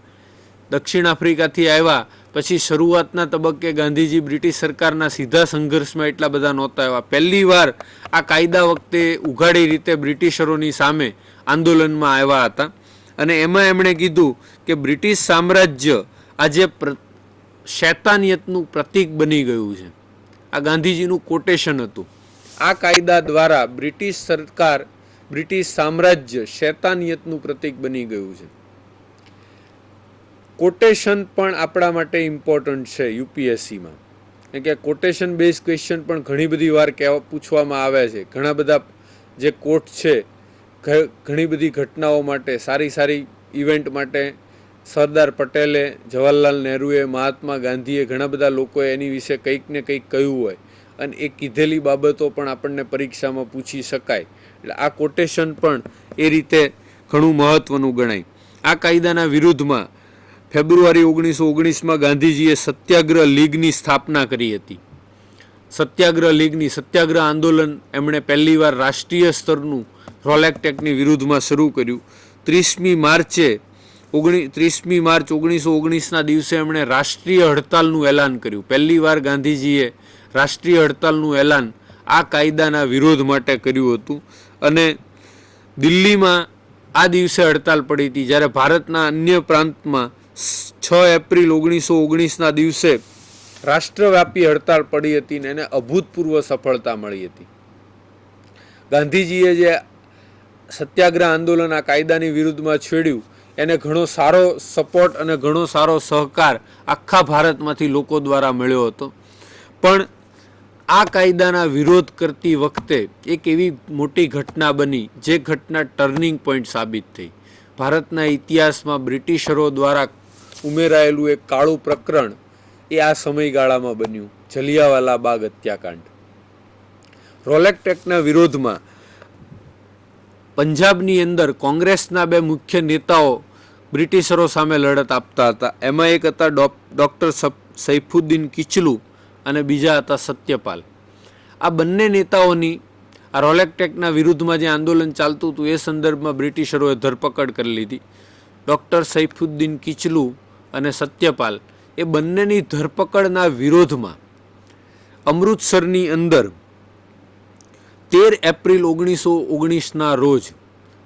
દક્ષિણ આફ્રિકાથી આવ્યા પછી શરૂઆતના તબક્કે ગાંધીજી બ્રિટિશ સરકારના સીધા સંઘર્ષમાં એટલા બધા નહોતા આવ્યા. પહેલી વાર આ કાયદા વખતે ઉઘાડી રીતે બ્રિટિશરોની સામે આંદોલનમાં આવ્યા હતા અને એમાં એમણે કીધું કે બ્રિટિશ સામ્રાજ્ય આજે શૈતાનિયતનું પ્રતીક બની ગયું છે. આ ગાંધીજીનું કોટેશન હતું. આ કાયદા દ્વારા બ્રિટિશ સરકાર, બ્રિટિશ સામ્રાજ્ય શૈતાનિયતનું પ્રતીક બની ગયું છે. કોટેશન પણ આપણા માટે ઇમ્પોર્ટન્ટ છે યુપીએસસીમાં, કારણ કે કોટેશન બેઝ ક્વેશ્ચન પણ ઘણી બધી વાર પૂછવામાં આવે છે. ઘણા બધા જે કોટ છે, ઘણી બધી ઘટનાઓ માટે, સારી સારી ઇવેન્ટ માટે સરદાર પટેલે, જવાહરલાલ નહેરુએ, મહાત્મા ગાંધીએ, ઘણા બધા લોકોએ એની વિશે કંઈક ને કંઈક કહ્યું હોય અને એ કીધેલી બાબતો પણ આપણને પરીક્ષામાં પૂછી શકાય. એટલે આ કોટેશન પણ એ રીતે ઘણું મહત્વનું ગણાય. આ કાયદાના વિરુદ્ધમાં ફેબ્રુઆરી 1919માં ગાંધીજીએ સત્યાગ્રહ લીગની સ્થાપના કરી હતી. સત્યાગ્રહ આંદોલન એમણે પહેલીવાર રાષ્ટ્રીય સ્તરનું રોલેક્ટ એક્ટની વિરુદ્ધમાં શરૂ કર્યું. 30મી માર્ચ 1919ના દિવસે એમણે રાષ્ટ્રીય હડતાલનું એલાન કર્યું. પહેલીવાર ગાંધીજીએ રાષ્ટ્રીય હડતાલનું એલાન આ કાયદાના વિરોધ માટે કર્યું હતું અને દિલ્હીમાં આ દિવસે હડતાલ પડી હતી. જ્યારે ભારતના અન્ય પ્રાંતમાં 6 એપ્રિલ 1919ના દિવસે રાષ્ટ્રવ્યાપી હડતાલ પડી હતી અને એને અભૂતપૂર્વ સફળતા મળી હતી. ગાંધીજીએ જે સત્યાગ્રહ આંદોલન આ કાયદાની વિરુદ્ધમાં છેડ્યું એને ઘણો સારો સપોર્ટ અને ઘણો સારો સહકાર આખા ભારતમાંથી લોકો દ્વારા મળ્યો હતો. પણ આ કાયદાના વિરોધ કરતી વખતે એક એવી મોટી ઘટના બની જે ઘટના ટર્નિંગ પોઈન્ટ સાબિત થઈ. ભારતના ઇતિહાસમાં બ્રિટિશરો દ્વારા ઉમેરાયેલું એક કાળું પ્રકરણ એ આ સમયગાળામાં બન્યું, જલિયાવાલા બાગ હત્યાકાંડ. રોલેક્ટ એક્ટના વિરોધમાં પંજાબની અંદર કોંગ્રેસના 2 મુખ્ય નેતાઓ બ્રિટિશરો સામે લડત આપતા હતા. એમાં એક હતા ડૉક્ટર સૈફુદ્દીન કિચલુ અને બીજા હતા સત્યપાલ. આ બંને નેતાઓની આ રોલેક્ટ એક્ટના વિરુદ્ધમાં જે આંદોલન ચાલતું હતું એ સંદર્ભમાં બ્રિટિશરોએ ધરપકડ કરી લીધી. ડૉક્ટર સૈફુદ્દીન કિચલુ અને સત્યપાલ એ બંનેની ધરપકડના વિરોધમાં અમૃતસરની અંદર 13 એપ્રિલ 1919ના રોજ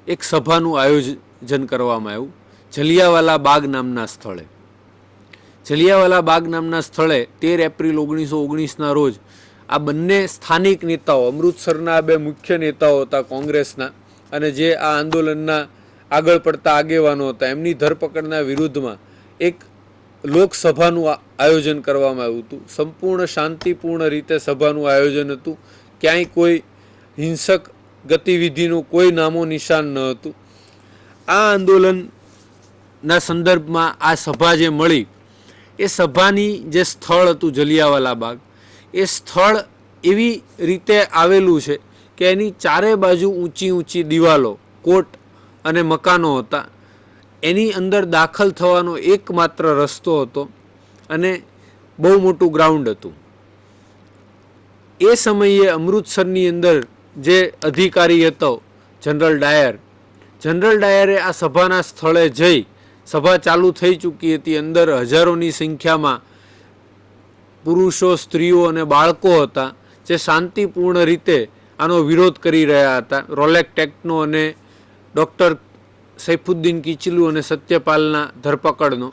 એક સભાનું આયોજન કરવામાં આવ્યું જલિયાવાલા બાગ નામના સ્થળે. જલિયાવાલા બાગ નામના સ્થળે 13 એપ્રિલ 1919ના રોજ આ બંને સ્થાનિક નેતાઓ, અમૃતસરના બે મુખ્ય નેતાઓ હતા કોંગ્રેસના અને જે આ આંદોલનના આગળ પડતા આગેવાનો હતા, એમની ધરપકડના વિરુદ્ધમાં એક લોકસભાનું આયોજન કરવામાં આવ્યું હતું. સંપૂર્ણ શાંતિપૂર્ણ રીતે સભાનું આયોજન હતું. ક્યાંય કોઈ હિંસક ગતિવિધિનું કોઈ નામો નિશાન ન હતું. આ આંદોલનના સંદર્ભમાં આ સભા જે મળી, એ સભાની જે સ્થળ હતું જલિયાવાલા બાગ, એ સ્થળ એવી રીતે આવેલું છે કે એની ચારે બાજુ ઊંચી ઊંચી દિવાલો, કોટ અને મકાનો હતા. એની અંદર દાખલ થવાનો એકમાત્ર રસ્તો હતો અને બહુ મોટું ગ્રાઉન્ડ હતું. એ સમયે અમૃતસરની અંદર જે અધિકારી હતો જનરલ ડાયરે આ સભાના સ્થળે જઈ, સભા ચાલુ થઈ ચૂકી હતી, અંદર હજારોની સંખ્યામાં પુરુષો, સ્ત્રીઓ અને બાળકો હતા જે શાંતિપૂર્ણ રીતે આનો વિરોધ કરી રહ્યા હતા. રોલેક્ટ એક્ટનો અને ડૉક્ટર સૈફુદ્દીન કિચલુ અને સત્યપાલના ધરપકડનો.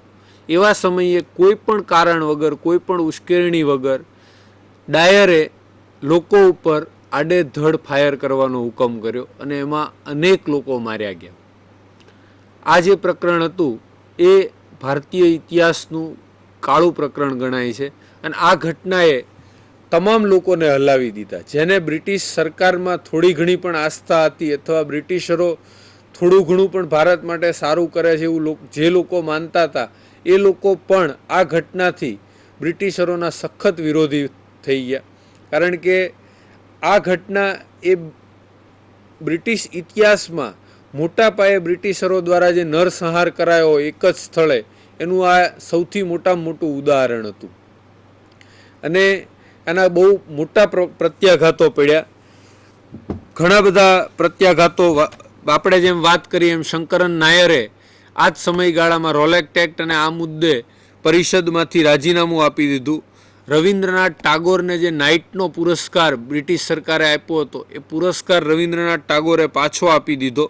એવા સમયે કોઈ પણ કારણ વગર, કોઈ પણ ઉશ્કેરણી વગર ડાયરે લોકો ઉપર આડેધડ ફાયર કરવાનો હુકમ કર્યો અને એમાં અનેક લોકો માર્યા ગયા. આ જે પ્રકરણ હતું એ ભારતીય ઇતિહાસનું કાળું પ્રકરણ ગણાય છે અને આ ઘટનાએ તમામ લોકોને હલાવી દીધા. જેને બ્રિટિશ સરકારમાં થોડી ઘણી પણ આસ્થા હતી અથવા બ્રિટિશરો થોડું ઘણું પણ ભારત માટે સારું કરે છે એવું જે લોકો માનતા હતા, એ લોકો પણ આ ઘટનાથી બ્રિટિશરોના સખત વિરોધી થઈ ગયા. કારણ કે આ ઘટના એ બ્રિટિશ ઇતિહાસમાં મોટા પાયે બ્રિટિશરો દ્વારા જે નરસંહાર કરાયો એક જ સ્થળે, એનું આ સૌથી મોટામાં મોટું ઉદાહરણ હતું. અને એના બહુ મોટા પ્રત્યાઘાતો પડ્યા. ઘણા બધા પ્રત્યાઘાતો, આપણે જેમ વાત કરીએ એમ શંકરન નાયરે આ જ સમયગાળામાં રોલેક્ટ એક્ટ અને આ મુદ્દે પરિષદમાંથી રાજીનામું આપી દીધું. રવિન્દ્રનાથ ટાગોરને જે નાઇટનો પુરસ્કાર બ્રિટિશ સરકારે આપ્યો હતો, એ પુરસ્કાર રવિન્દ્રનાથ ટાગોરે પાછો આપી દીધો.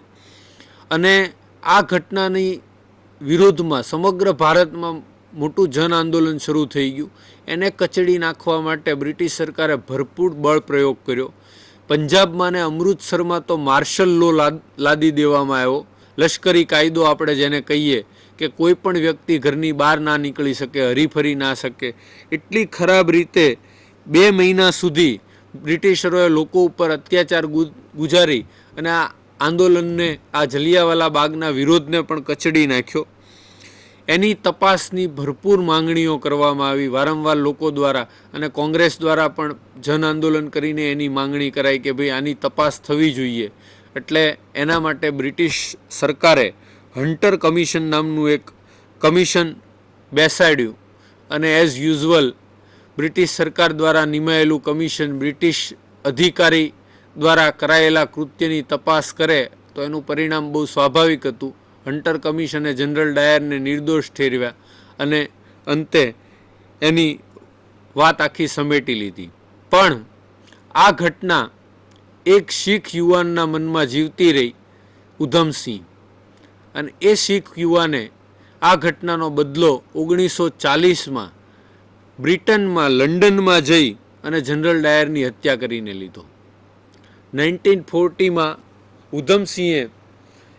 અને આ ઘટનાની વિરોધમાં સમગ્ર ભારતમાં મોટું જન આંદોલન શરૂ થઈ ગયું. એને કચડી નાખવા માટે બ્રિટિશ સરકારે ભરપૂર બળ પ્રયોગ કર્યો. પંજાબમાં ને અમૃતસરમાં તો માર્શલ લો લાદી દેવામાં આવ્યો. લશ્કરી કાયદો આપણે જેને કહીએ કે કોઈ પણ વ્યક્તિ ઘરની બહાર ના નીકળી શકે, હરીફરી ના શકે. એટલી ખરાબ રીતે 2 મહિના સુધી બ્રિટિશરોએ લોકો ઉપર અત્યાચાર ગુજારી અને આ આંદોલનને, આ જલિયાવાલા બાગના વિરોધને પણ કચડી નાખ્યો. એની તપાસની ભરપૂર માંગણીઓ કરવામાં આવી વારંવાર લોકો દ્વારા, અને કોંગ્રેસ દ્વારા પણ જન આંદોલન કરીને એની માંગણી કરાઈ કે ભાઈ આની તપાસ થવી જોઈએ. એટલે એના માટે બ્રિટિશ સરકારે હન્ટર કમિશન નામનું એક કમિશન બેસાડ્યું અને એઝ યુઝ્યુઅલ બ્રિટિશ સરકાર દ્વારા નિમાયેલું કમિશન બ્રિટિશ અધિકારી દ્વારા કરાયેલા કૃત્યની તપાસ કરે તો એનું પરિણામ બહુ સ્વાભાવિક હતું. હન્ટર કમિશને જનરલ ડાયરને નિર્દોષ ઠેરવ્યા અને અંતે એની વાત આખી સમેટી લીધી. પણ આ ઘટના એક શીખ યુવાનના મનમાં જીવતી રહી, ઉધમસિંહ. અને એ શીખ યુવાને આ ઘટનાનો બદલો 1940માં બ્રિટનમાં, લંડનમાં જઈ અને જનરલ ડાયરની હત્યા કરીને લીધો. 1940માં ઉધમસિંહે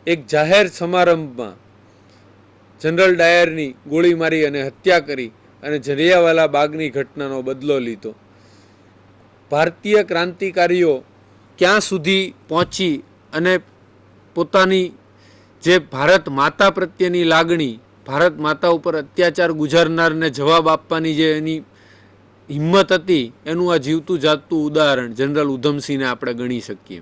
એક જાહેર સમારંભમાં જનરલ ડાયરની ગોળી મારી અને હત્યા કરી અને જલિયાવાલા બાગની ઘટનાનો બદલો લીધો. ભારતીય ક્રાંતિકારીઓ ક્યાં સુધી પહોંચી અને પોતાની જે ભારત માતા પ્રત્યેની લાગણી, ભારત માતા ઉપર અત્યાચાર ગુજારનારને જવાબ આપવાની જે એની હિંમત હતી, એનું આ જીવતું જાગતું ઉદાહરણ જનરલ ઉધમસિંહને આપણે ગણી શકીએ.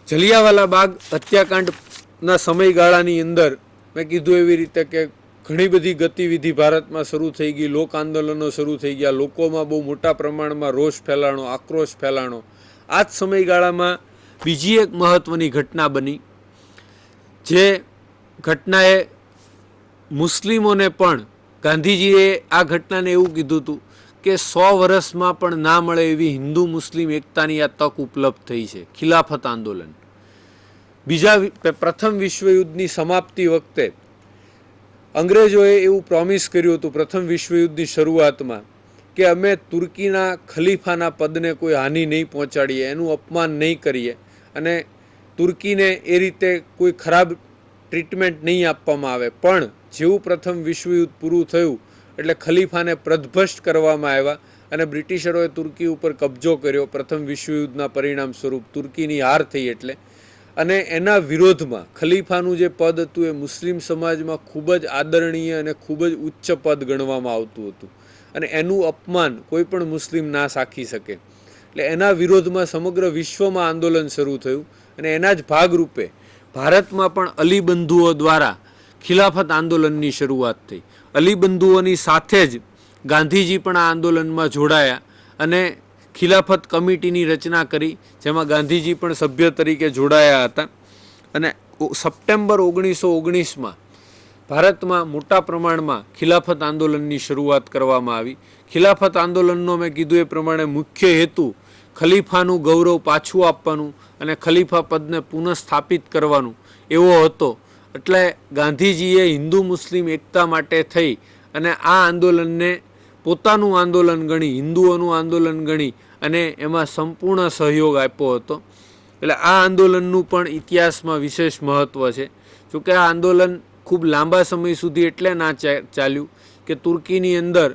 જલિયાવાલા બાગ હત્યાકાંડના સમયગાળાની અંદર મેં કીધું એવી રીતે કે ઘણી બધી ગતિવિધિ ભારતમાં શરૂ થઈ ગઈ, લોક આંદોલનો શરૂ થઈ ગયા, લોકોમાં બહુ મોટા પ્રમાણમાં રોષ ફેલાણો, આક્રોશ ફેલાણો. આ જ સમયગાળામાં બીજી એક મહત્વની ઘટના બની, જે ઘટનાએ મુસ્લિમોને પણ, ગાંધીજીએ આ ઘટનાને એવું કીધું હતું કે 100 વર્ષમાં પણ ના મળે એવી હિન્દુ મુસ્લિમ એકતાની આ તક ઉપલબ્ધ થઈ છે. ખિલાફત આંદોલન પ્રથમ વિશ્વયુદ્ધની સમાપ્તિ વખતે અંગ્રેજોએ એવું પ્રોમિસ કર્યું હતું પ્રથમ વિશ્વયુદ્ધની શરૂઆતમાં કે અમે તુર્કીના ખલીફાના પદને કોઈ હાનિ નહીં પહોંચાડીએ, એનું અપમાન નહીં કરીએ અને તુર્કીને એ રીતે કોઈ ખરાબ ટ્રીટમેન્ટ નહીં આપવામાં આવે. પણ જેવું પ્રથમ વિશ્વયુદ્ધ પૂરું થયું એટલે ખલીફાને પ્રદભસ્ત કરવામાં આવ્યા અને બ્રિટિશરોએ તુર્કી ઉપર કબજો કર્યો. પ્રથમ વિશ્વયુદ્ધના પરિણામ સ્વરૂપ તુર્કીની હાર થઈ એટલે. અને એના વિરોધમાં ખલીફાનું જે પદ હતું એ મુસ્લિમ સમાજમાં ખૂબ જ આદરણીય અને ખૂબ જ ઉચ્ચ પદ ગણવામાં આવતું હતું અને એનું અપમાન કોઈ પણ મુસ્લિમ ના સાખી શકે. એટલે એના વિરોધમાં સમગ્ર વિશ્વમાં આંદોલન શરૂ થયું અને એના જ ભાગરૂપે ભારતમાં પણ અલી બંધુઓ દ્વારા ખિલાફત આંદોલનની શરૂઆત થઈ. અલી બંધુઓની સાથે જ ગાંધીજી પણ આ આંદોલનમાં જોડાયા અને ખિલાફત કમિટીની રચના કરી, જેમાં ગાંધીજી પણ સભ્ય તરીકે જોડાયા હતા. અને સપ્ટેમ્બર 1919માં ભારતમાં મોટા પ્રમાણમાં ખિલાફત આંદોલનની શરૂઆત કરવામાં આવી. ખિલાફત આંદોલનનો મેં કીધું એ પ્રમાણે મુખ્ય હેતુ ખલીફાનું ગૌરવ પાછું આપવાનું અને ખલીફા પદને પુનઃસ્થાપિત કરવાનું એવો હતો. એટલે ગાંધીજીએ હિન્દુ મુસ્લિમ એકતા માટે થઈ અને આ આંદોલનને પોતાનું આંદોલન ગણી, હિન્દુઓનું આંદોલન ગણી અને એમાં સંપૂર્ણ સહયોગ આપ્યો હતો. એટલે આ આંદોલનનું પણ ઇતિહાસમાં વિશેષ મહત્ત્વ છે. જોકે આ આંદોલન ખૂબ લાંબા સમય સુધી એટલે ના ચાલ્યું કે તુર્કીની અંદર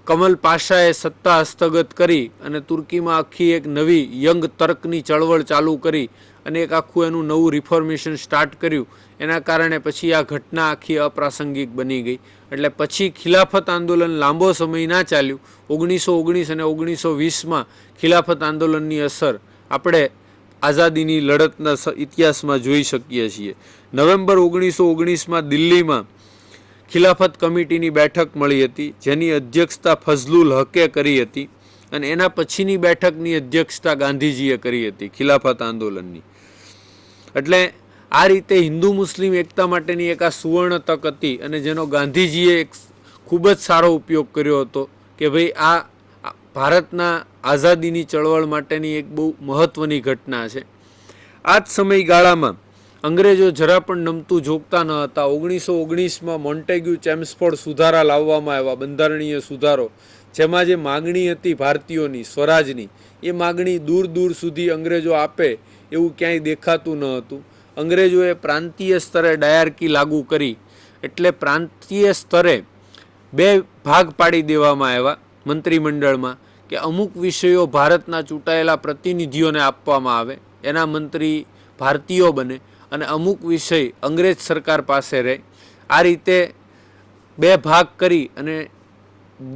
કમલ પાશાએ સત્તા હસ્તગત કરી અને તુર્કીમાં આખી એક નવી યંગ તર્કની ચળવળ ચાલુ કરી અને એક આખું એનું નવું રિફોર્મેશન સ્ટાર્ટ કર્યું. એના કારણે પછી આ ઘટના આખી અપ્રાસંગિક બની ગઈ. એટલે પછી ખિલાફત આંદોલન લાંબો સમય ના ચાલ્યું. 1919 અને 1920માં ખિલાફત આંદોલનની અસર આપણે આઝાદીની લડતના ઇતિહાસમાં જોઈ શકીએ છીએ. નવેમ્બર 1919માં દિલ્હીમાં ખિલાફત કમિટીની બેઠક મળી હતી, જેની અધ્યક્ષતા ફઝલુલ હકે કરી હતી અને એના પછીની બેઠકની અધ્યક્ષતા ગાંધીજીએ કરી હતી ખિલાફત આંદોલનની. એટલે આ રીતે હિન્દુ મુસ્લિમ એકતા માટેની એક આ સુવર્ણ તક હતી અને જેનો ગાંધીજીએ એક ખૂબ જ સારો ઉપયોગ કર્યો હતો કે ભાઈ આ ભારતના આઝાદીની ચળવળ માટેની એક બહુ મહત્ત્વની ઘટના છે. આ જ સમયગાળામાં અંગ્રેજો જરા પણ નમતું જોગતા ન હતા. 1919માં મોન્ટેગ્યુ ચેમ્સફોર્ડ સુધારા લાવવામાં આવ્યા, બંધારણીય સુધારો, જેમાં જે માગણી હતી ભારતીયોની સ્વરાજની, એ માગણી દૂર દૂર સુધી અંગ્રેજો આપે એવું ક્યાંય દેખાતું ન હતું. અંગ્રેજોએ પ્રાંતીય સ્તરે ડાયાર્કી લાગુ કરી. એટલે પ્રાંતીય સ્તરે બે ભાગ પાડી દેવામાં આવ્યા મંત્રીમંડળમાં કે અમુક વિષયો ભારતના ચૂંટાયેલા પ્રતિનિધિઓને આપવામાં આવે, એના મંત્રી ભારતીયો બને, અને અમુક વિષય અંગ્રેજ સરકાર પાસે રહે. આ રીતે બે ભાગ કરી અને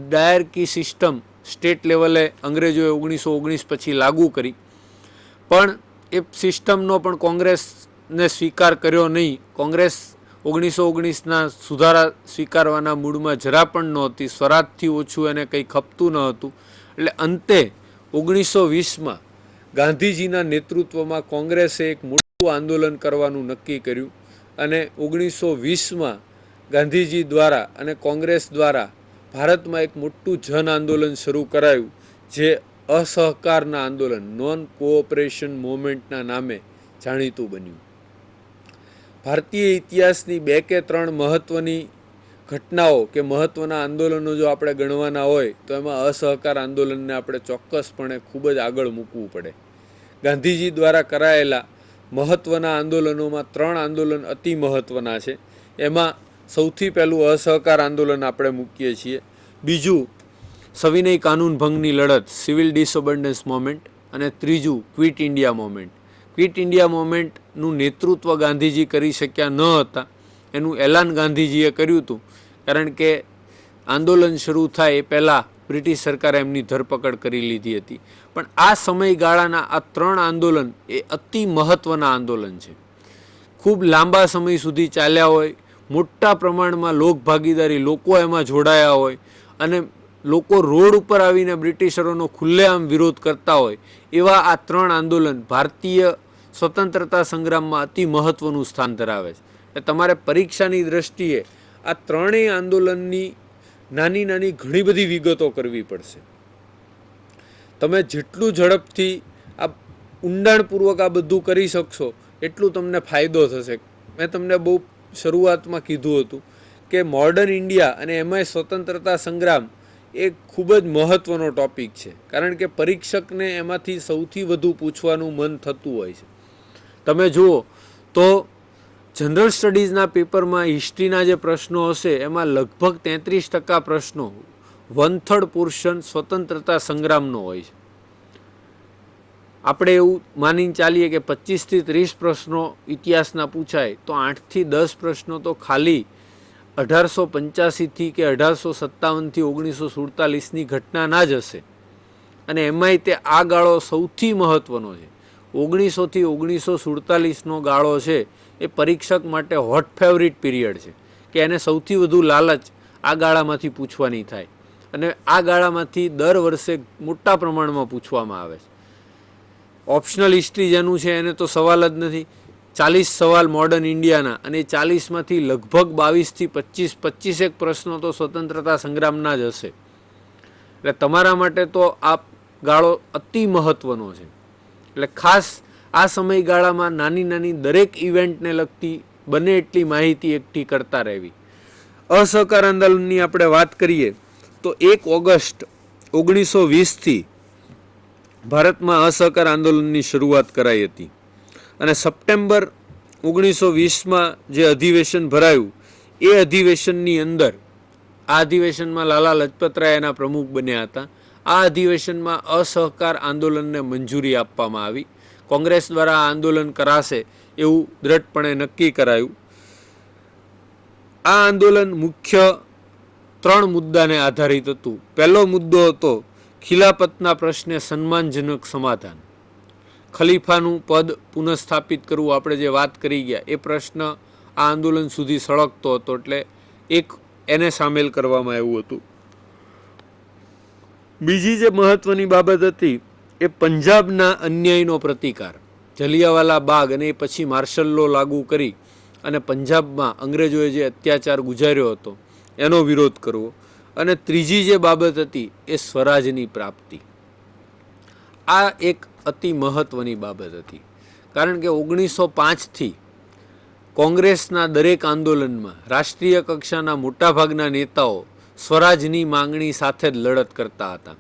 ડાયર્કી સિસ્ટમ સ્ટેટ લેવલે અંગ્રેજોએ 1919 પછી લાગુ કરી. પણ એ સિસ્ટમનો પણ કોંગ્રેસને સ્વીકાર કર્યો નહીં. કોંગ્રેસ 1919ના સુધારા સ્વીકારવાના મૂડમાં જરા પણ નહોતી. સ્વરાજથી ઓછું એને કંઈ ખપતું ન હતું. એટલે અંતે 1920માં ગાંધીજીના નેતૃત્વમાં કોંગ્રેસે એક મોટું આંદોલન કરવાનું નક્કી કર્યું અને 1920માં ગાંધીજી દ્વારા અને કોંગ્રેસ દ્વારા ભારતમાં એક મોટું જન આંદોલન શરૂ કરાયું, જે અસહકારના આંદોલન, નોન કોઓપરેશન મૂવમેન્ટના નામે જાણીતું બન્યું. ભારતીય ઇતિહાસની 2 કે 3 મહત્ત્વની ઘટનાઓ કે મહત્ત્વના આંદોલનો જો આપણે ગણવાના હોય તો એમાં અસહકાર આંદોલનને આપણે ચોક્કસપણે ખૂબ જ આગળ મૂકવું પડે. ગાંધીજી દ્વારા કરાયેલા મહત્ત્વના આંદોલનોમાં 3 આંદોલન અતિ મહત્ત્વના છે. એમાં સૌથી પહેલું અસહકાર આંદોલન આપણે મૂકીએ છીએ. બીજું સવિનય કાનૂન ભંગની લડત, સિવિલ ડિસઓબેડન્સ મોમેન્ટ, અને ત્રીજું quit India movement. Quit India મોમેન્ટનું નેતૃત્વ ગાંધીજી કરી શક્યા ન હતા. એનું એલાન ગાંધીજીએ કર્યું હતું, કારણ કે આંદોલન શરૂ થાય એ પહેલાં બ્રિટિશ સરકારે એમની ધરપકડ કરી લીધી હતી. પણ આ સમયગાળાના આ 3 આંદોલન એ અતિ મહત્ત્વના આંદોલન છે. ખૂબ લાંબા સમય સુધી ચાલ્યા હોય, મોટા પ્રમાણમાં લોકભાગીદારી, લોકો એમાં જોડાયા હોય અને લોકો રોડ ઉપર આવીને બ્રિટિશરોનો ખુલ્લેઆમ વિરોધ કરતા હોય, એવા આ 3 આંદોલન ભારતીય સ્વતંત્રતા સંગ્રામમાં અતિ મહત્ત્વનું સ્થાન ધરાવે છે. તમારે પરીક્ષાની દ્રષ્ટિએ આ 3 આંદોલનની નાની નાની ઘણી બધી વિગતો કરવી પડશે. તમે જેટલું ઝડપથી આ ઊંડાણપૂર્વક આ બધું કરી શકશો એટલું તમને ફાયદો થશે. મેં તમને બહુ શરૂઆતમાં કીધું હતું કે મોડર્ન ઇન્ડિયા અને એમાંય સ્વતંત્રતા સંગ્રામ એ ખૂબ જ મહત્ત્વનો ટૉપિક છે, કારણ કે પરીક્ષકને એમાંથી સૌથી વધુ પૂછવાનું મન થતું હોય છે. તમે જુઓ તો જનરલ સ્ટડીઝના પેપરમાં હિસ્ટ્રીના જે પ્રશ્નો હશે એમાં લગભગ 33% પ્રશ્નો 1/3 પોર્શન સ્વતંત્રતા સંગ્રામનો હોય છે. આપણે એવું માનીને ચાલીએ કે 25 થી 30 પ્રશ્નો ઇતિહાસના પૂછાય તો 8 થી 10 પ્રશ્નો તો ખાલી 1885 થી કે 1857 થી 1947ની ઘટનાના જ હશે. અને એમાંય તે આ ગાળો સૌથી મહત્વનો છે. 1900 થી 1947નો ગાળો છે એ પરીક્ષક માટે હોટ ફેવરિટ પીરિયડ છે કે એને સૌથી વધુ લાલચ આ ગાળામાંથી પૂછવાની થાય. અને આ ગાળામાંથી દર વર્ષે મોટા પ્રમાણમાં પૂછવામાં આવે છે. ઓપ્શનલ હિસ્ટ્રી જેનું છે એને તો સવાલ જ નથી. 40 સવાલ મોડર્ન ઇન્ડિયાના, અને 40માંથી લગભગ 22 થી 25 પ્રશ્નો તો સ્વતંત્રતા સંગ્રામના જ હશે. એટલે તમારા માટે તો આ ગાળો અતિ મહત્વનો છે. એટલે ખાસ આ સમયગાળામાં નાની નાની દરેક ઇવેન્ટને લગતી બને એટલી માહિતી એકઠી કરતા રહેવી. અસહકાર આંદોલનની આપણે વાત કરીએ તો 1 ઓગસ્ટ 1920થી ભારતમાં અસહકાર આંદોલનની શરૂઆત કરાઈ હતી. અને સપ્ટેમ્બર 1920માં જે અધિવેશન ભરાયું એ અધિવેશનની અંદર, આ અધિવેશનમાં લાલા લજપતરાય એના પ્રમુખ બન્યા હતા. આ અધિવેશનમાં અસહકાર આંદોલનને મંજૂરી આપવામાં આવી. કોંગ્રેસ દ્વારા આ આંદોલન કરાશે એવું દ્રઢપણે નક્કી કરાયું. આ આંદોલન મુખ્ય 3 મુદ્દાને આધારિત હતું. પહેલો મુદ્દો હતો ખિલાફતના પ્રશ્ને સન્માનજનક સમાધાન. ખલીફાનું પદ પુનઃસ્થાપિત કરવું, આપણે જે વાત કરી ગયા એ પ્રશ્ન આ આંદોલન સુધી સળગતો હતો, એટલે એક એને સામેલ કરવામાં આવ્યું હતું. બીજી જે મહત્વની બાબત હતી એ પંજાબના અન્યાયનો પ્રતિકાર. જલિયાવાલા બાગ અને પછી માર્શલ લો લાગુ કરી અને પંજાબમાં અંગ્રેજોએ જે અત્યાચાર ગુજાર્યો હતો એનો વિરોધ કરવો. અને ત્રીજી જે બાબત હતી એ સ્વરાજની પ્રાપ્તિ. આ એક અતિ મહત્વની બાબત હતી, કારણ કે 1905થી કોંગ્રેસના દરેક આંદોલનમાં રાષ્ટ્રીય કક્ષાના મોટાભાગના નેતાઓ સ્વરાજની માંગણી સાથે જ લડત કરતા હતા.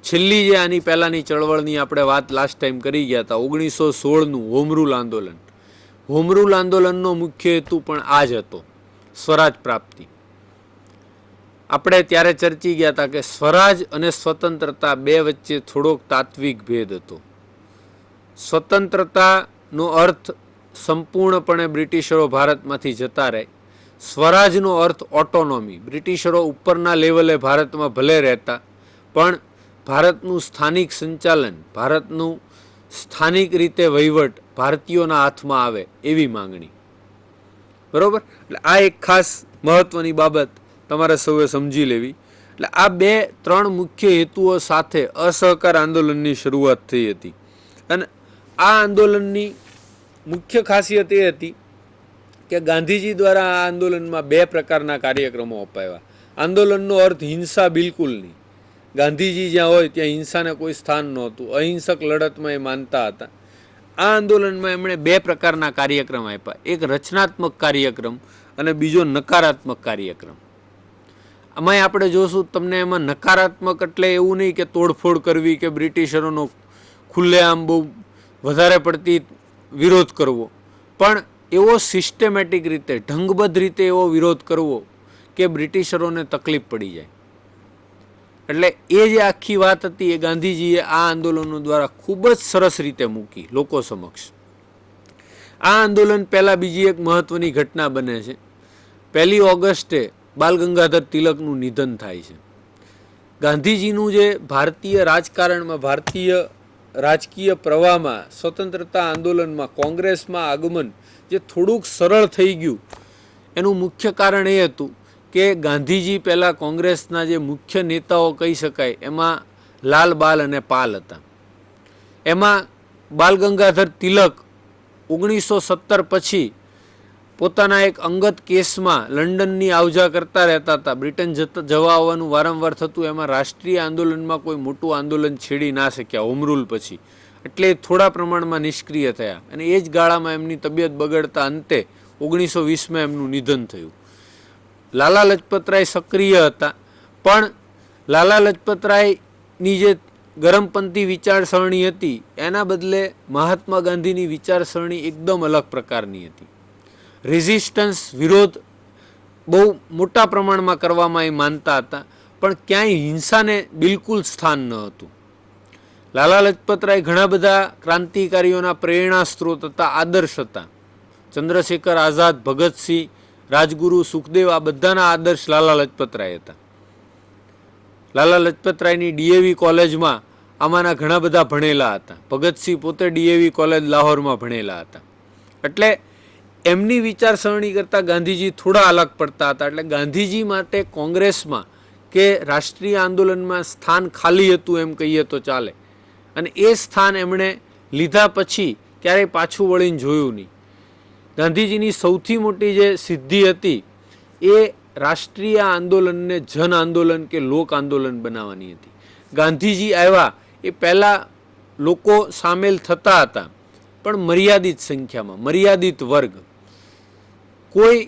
છેલ્લી જે આની પહેલાંની ચળવળની આપણે વાત લાસ્ટ ટાઈમ કરી ગયા હતા, 1916નું હોમ રૂલ આંદોલન. હોમ રૂલ આંદોલનનો મુખ્ય હેતુ પણ આ જ હતો, સ્વરાજ પ્રાપ્તિ. આપણે ત્યારે ચર્ચી ગયા હતા કે સ્વરાજ અને સ્વતંત્રતા બે વચ્ચે થોડોક તાત્વિક ભેદ હતો. સ્વતંત્રતાનો અર્થ સંપૂર્ણપણે બ્રિટિશરો ભારતમાંથી જતા રહે. સ્વરાજનો અર્થ ઓટોનોમી. બ્રિટિશરો ઉપરના લેવલે ભારતમાં ભલે રહેતા પણ ભારતનું સ્થાનિક સંચાલન, ભારતનું સ્થાનિક રીતે વહીવટ ભારતીયોના હાથમાં આવે એવી માંગણી. બરોબર? એટલે આ એક ખાસ મહત્વની બાબત તમારે સૌએ સમજી લેવી. એટલે આ 2-3 મુખ્ય હેતુઓ સાથે અસહકાર આંદોલનની શરૂઆત થઈ હતી. અને આ આંદોલનની મુખ્ય ખાસિયત એ હતી કે ગાંધીજી દ્વારા આ આંદોલનમાં 2 પ્રકારના કાર્યક્રમો અપાવ્યા. આંદોલનનો અર્થ હિંસા બિલકુલ નહીં. ગાંધીજી જ્યાં હોય ત્યાં હિંસાને કોઈ સ્થાન નહોતું. અહિંસક લડતમાં એ માનતા હતા. આ આંદોલનમાં એમણે 2 પ્રકારના કાર્યક્રમ આપ્યા. એક રચનાત્મક કાર્યક્રમ અને બીજો નકારાત્મક કાર્યક્રમ. આમાં આપણે જોશું તમને એમાં નકારાત્મક એટલે એવું નહીં કે તોડફોડ કરવી કે બ્રિટિશરોનો ખુલ્લેઆમ બહુ વધારે પડતી વિરોધ કરવો, પણ એવો સિસ્ટેમેટિક રીતે, ઢંગબદ્ધ રીતે એવો વિરોધ કરવો કે બ્રિટિશરોને તકલીફ પડી જાય. એટલે એ જે આખી વાત હતી એ ગાંધીજીએ આ આંદોલનો દ્વારા ખૂબ જ સરસ રીતે મૂકી લોકો સમક્ષ. આ આંદોલન પહેલાં બીજી એક મહત્વની ઘટના બને છે. 1 ઓગસ્ટે બાલ ગંગાધર તિલકનું નિધન થાય છે. ગાંધીજીનું જે ભારતીય રાજકારણમાં, ભારતીય રાજકીય પ્રવાહમાં, સ્વતંત્રતા આંદોલનમાં, કોંગ્રેસમાં આગમન જે થોડુંક સરળ થઈ ગયું એનું મુખ્ય કારણ એ હતું કે ગાંધીજી પહેલાં કોંગ્રેસના જે મુખ્ય નેતાઓ કહી શકાય એમાં લાલ, બાલ અને પાલ હતા. એમાં બાલ ગંગાધર તિલક 1917 પછી પોતાના એક અંગત કેસમાં લંડનની આવજા કરતા રહેતા હતા. બ્રિટન જવા આવવાનું વારંવાર થતું. એમાં રાષ્ટ્રીય આંદોલનમાં કોઈ મોટું આંદોલન છેડી ના શક્યા હોમ રૂલ પછી, એટલે થોડા પ્રમાણમાં નિષ્ક્રિય થયા. અને એ જ ગાળામાં એમની તબિયત બગડતા અંતે 1920માં એમનું નિધન થયું. લાલા લજપતરાય સક્રિય હતા, પણ લાલા લજપતરાયની જે ગરમપંથી વિચારસરણી હતી એના બદલે મહાત્મા ગાંધીની વિચારસરણી એકદમ અલગ પ્રકારની હતી. રેઝિસ્ટન્સ, વિરોધ બહુ મોટા પ્રમાણમાં કરવામાં એ માનતા હતા, પણ ક્યાંય હિંસાને બિલકુલ સ્થાન ન હતું. લાલા લજપતરાય ઘણા બધા ક્રાંતિકારીઓના પ્રેરણા સ્ત્રોત હતા, આદર્શ હતા. ચંદ્રશેખર આઝાદ, ભગતસિંહ, રાજગુરુ, સુખદેવ, આ બધાના આદર્શ લાલા લજપતરાય હતા. લાલા લજપતરાયની ડીએવી કોલેજમાં આમાંના ઘણા બધા ભણેલા હતા. ભગતસિંહ પોતે ડીએવી કોલેજ લાહોરમાં ભણેલા હતા. એટલે એમની વિચારસરણી કરતાં ગાંધીજી થોડા અલગ પડતા હતા. એટલે ગાંધીજી માટે કોંગ્રેસમાં કે રાષ્ટ્રીય આંદોલનમાં સ્થાન ખાલી હતું એમ કહીએ તો ચાલે. અને એ સ્થાન એમણે લીધા પછી ક્યારેય પાછું વળીને જોયું નહીં. ગાંધીજીની સૌથી મોટી જે સિદ્ધિ હતી એ રાષ્ટ્રીય આંદોલનને જન આંદોલન કે લોક આંદોલન બનાવવાની હતી. ગાંધીજી આવ્યા એ પહેલાં લોકો સામેલ થતા હતા, પણ મર્યાદિત સંખ્યામાં, મર્યાદિત વર્ગ. કોઈ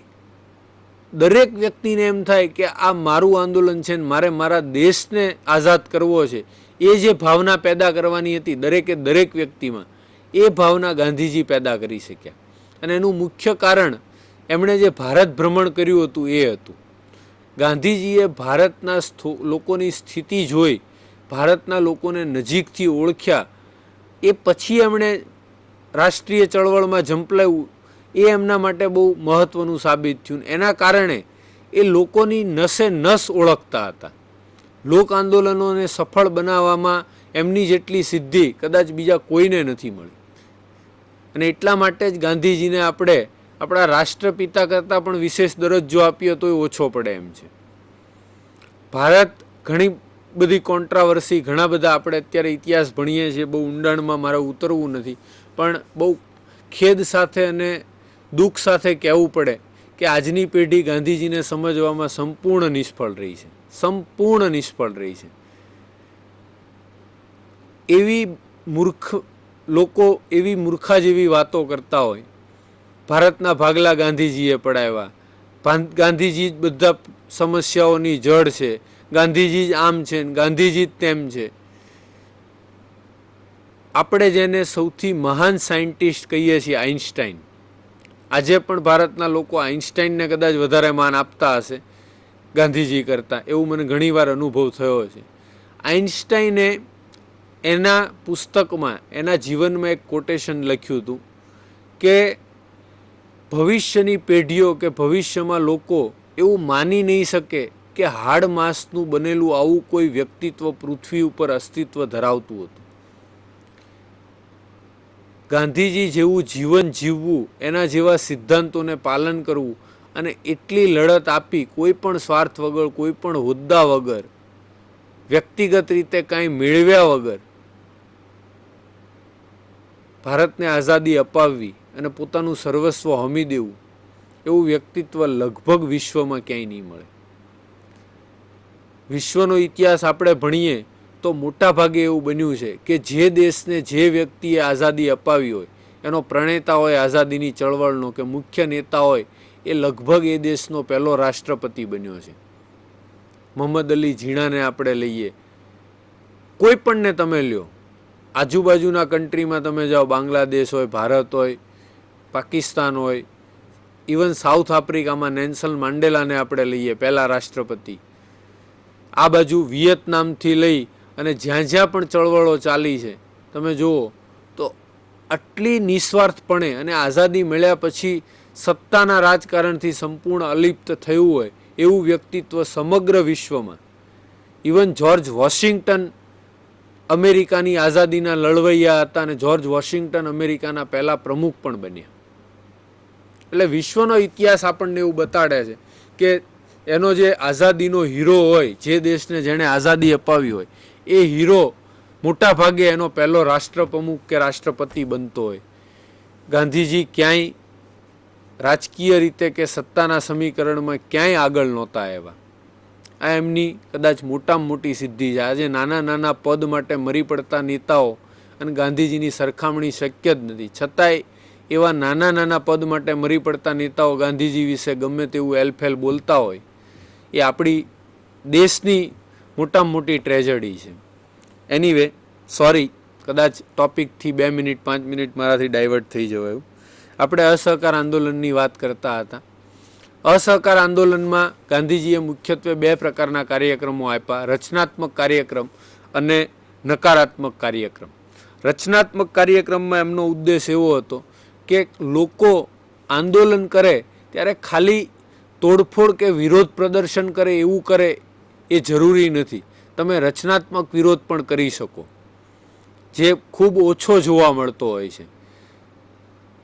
દરેક વ્યક્તિને એમ થાય કે આ મારું આંદોલન છે ને મારે મારા દેશને આઝાદ કરવો છે, એ જે ભાવના પેદા કરવાની હતી દરેકે દરેક વ્યક્તિમાં, એ ભાવના ગાંધીજી પેદા કરી શક્યા. અને એનું મુખ્ય કારણ એમણે જે ભારત ભ્રમણ કર્યું હતું એ હતું. ગાંધીજીએ ભારતના લોકોની સ્થિતિ જોઈ, ભારતના લોકોને નજીકથી ઓળખ્યા, એ પછી એમણે રાષ્ટ્રીય ચળવળમાં ઝંપલાવ્યું. એ એમના માટે બહુ મહત્ત્વનું સાબિત થયું. એના કારણે એ લોકોની નસે નસ ઓળખતા હતા. લોક આંદોલનોને સફળ બનાવવામાં એમની જેટલી સિદ્ધિ કદાચ બીજા કોઈને નથી મળી. અને એટલા માટે જ ગાંધીજીને આપણે આપણા રાષ્ટ્રપિતા કરતાં પણ વિશેષ દરજ્જો આપીએ તો એ ઓછો પડે એમ છે. ભારત ઘણી બધી કોન્ટ્રાવર્સી, ઘણા બધા આપણે અત્યારે ઇતિહાસ ભણીએ છીએ, બહુ ઊંડાણમાં મારે ઉતરવું નથી, પણ બહુ ખેદ સાથે અને દુઃખ સાથે કહેવું પડે કે આજની પેઢી ગાંધીજીને સમજવામાં સંપૂર્ણ નિષ્ફળ રહી છે, સંપૂર્ણ નિષ્ફળ રહી છે. એવી લોકો એવી મૂર્ખા જેવી વાતો કરતા હોય, ભારતના ભાગલા ગાંધીજીએ પડાવ્યા, ગાંધીજી જ બધા સમસ્યાઓની જડ છે, ગાંધીજી જ આમ છે, ગાંધીજી જ તેમ છે. આપણે જેને સૌથી મહાન સાયન્ટિસ્ટ કહીએ છીએ આઇન્સ્ટાઈન, આજે પણ ભારતના લોકો આઇન્સ્ટાઈનને કદાચ વધારે માન આપતા હશે ગાંધીજી કરતાં, એવું મને ઘણીવાર અનુભવ થયો છે. આઇન્સ્ટાઈને એના પુસ્તકમાં, એના જીવનમાં એક કોટેશન લખ્યું હતું કે ભવિષ્યની પેઢીઓ કે ભવિષ્યમાં લોકો એવું માની નહીં શકે કે હાડ માંસનું બનેલું આવું કોઈ વ્યક્તિત્વ પૃથ્વી ઉપર અસ્તિત્વ ધરાવતું હતું. ગાંધીજી જેવું જીવન જીવવું, એના જેવા સિદ્ધાંતોને પાલન કરવું અને એટલી લડત આપી, કોઈ પણ સ્વાર્થ વગર, કોઈ પણ હોદ્દા વગર, વ્યક્તિગત રીતે કાંઈ મેળવ્યા વગર ભારતને આઝાદી અપાવવી અને પોતાનું સર્વસ્વ હોમી દેવું, એવું વ્યક્તિત્વ લગભગ વિશ્વમાં ક્યાંય નહીં મળે. વિશ્વનો ઇતિહાસ આપણે ભણીએ તો મોટા ભાગે એવું બન્યું છે કે જે દેશને જે વ્યક્તિએ આઝાદી અપાવી હોય, એનો પ્રણેતા હોય આઝાદીની ચળવળનો કે મુખ્ય નેતા હોય, એ લગભગ એ દેશનો પહેલો રાષ્ટ્રપતિ બન્યો છે. મોહમ્મદ અલી ઝીણાને આપણે લઈએ, કોઈ પણને તમે લ્યો, આજુબાજુના કન્ટ્રીમાં તમે જાઓ, બાંગ્લાદેશ હોય, ભારત હોય, પાકિસ્તાન હોય, ઇવન સાઉથ આફ્રિકામાં નેલ્સન મંડેલાને આપણે લઈએ, પહેલા રાષ્ટ્રપતિ. આ બાજુ વિયેતનામથી લઈ અને જ્યાં જ્યાં પણ ચળવળો ચાલી છે તમે જુઓ તો આટલી નિસ્વાર્થપણે, અને આઝાદી મળ્યા પછી સત્તાના રાજકારણથી સંપૂર્ણ અલિપ્ત થયું હોય એવું વ્યક્તિત્વ સમગ્ર વિશ્વમાં, ઇવન જ્યોર્જ વોશિંગ્ટન અમેરિકાની આઝાદીના લડવૈયા હતા અને જ્યોર્જ વોશિંગ્ટન અમેરિકાના પહેલા પ્રમુખ પણ બન્યા. એટલે વિશ્વનો ઇતિહાસ આપણને એવું બતાડે છે કે એનો જે આઝાદીનો હીરો હોય, જે દેશને જેણે આઝાદી અપાવી હોય, એ હીરો મોટા ભાગે એનો પહેલો રાષ્ટ્રપ્રમુખ કે રાષ્ટ્રપતિ બનતો હોય. ગાંધીજી ક્યાંય રાજકીય રીતે કે સત્તાના સમીકરણમાં ક્યાંય આગળ નહોતા આવ્યા. આ એમની કદાચ મોટામાં મોટી સિદ્ધિ છે. આજે નાના નાના પદ માટે મરી પડતા નેતાઓ અને ગાંધીજીની સરખામણી શક્ય જ નથી. છતાંય એવા નાના નાના પદ માટે મરી પડતા નેતાઓ ગાંધીજી વિશે ગમે તેવું એલફેલ બોલતા હોય, એ આપણી દેશની મોટામાં મોટી ટ્રેજડી છે. એનીવે, સોરી, કદાચ ટોપિકથી 2 મિનિટ 5 મિનિટ મારાથી ડાયવર્ટ થઈ જવાયું. આપણે અસહકાર આંદોલનની વાત કરતા હતા. અસહકાર આંદોલનમાં ગાંધીજીએ મુખ્યત્વે 2 પ્રકારના કાર્યક્રમો આપ્યા: રચનાત્મક કાર્યક્રમ અને નકારાત્મક કાર્યક્રમ. રચનાત્મક કાર્યક્રમમાં એમનો ઉદ્દેશ એવો હતો કે લોકો આંદોલન કરે ત્યારે ખાલી તોડફોડ કે વિરોધ પ્રદર્શન કરે એવું કરે એ જરૂરી નથી. તમે રચનાત્મક વિરોધ પણ કરી શકો, જે ખૂબ ઓછો જોવા મળતો હોય છે.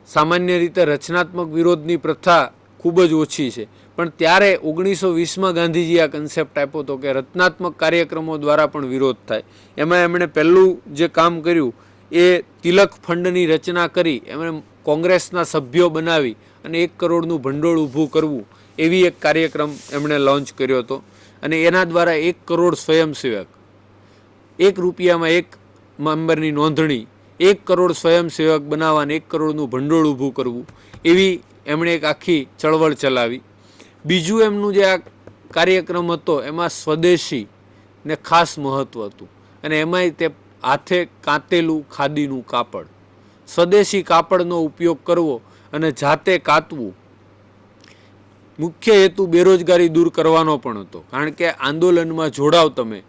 સામાન્ય રીતે રચનાત્મક વિરોધની પ્રથા ખૂબ જ ઓછી છે, પણ ત્યારે 1920માં ગાંધીજીએ આ કન્સેપ્ટ આપ્યો હતો કે રચનાત્મક કાર્યક્રમો દ્વારા પણ વિરોધ થાય. એમાં એમણે પહેલું જે કામ કર્યું એ તિલક ફંડની રચના કરી એમણે કોંગ્રેસના સભ્યો બનાવી અને 1 કરોડનું ભંડોળ ઊભું કરવું એવી એક કાર્યક્રમ એમણે લોન્ચ કર્યો હતો. અને એના દ્વારા 1 કરોડ સ્વયંસેવક, 1 રૂપિયામાં 1 મેમ્બરની નોંધણી, 1 કરોડ સ્વયંસેવક બનાવવાને 1 કરોડનું ભંડોળ ઊભું કરવું એવી એમણે એક આખી ચળવળ ચલાવી. બીજું એમનું જે આ કાર્યક્રમ હતો એમાં સ્વદેશી ને ખાસ મહત્ત્વ હતું, અને એમાંય તે હાથે કાંતેલું ખાદીનું કાપડ, સ્વદેશી કાપડનો ઉપયોગ કરવો અને જાતે કાતવું. મુખ્ય હેતુ બેરોજગારી દૂર કરવાનો પણ હતો, કારણ કે આંદોલનમાં જોડાવ તમે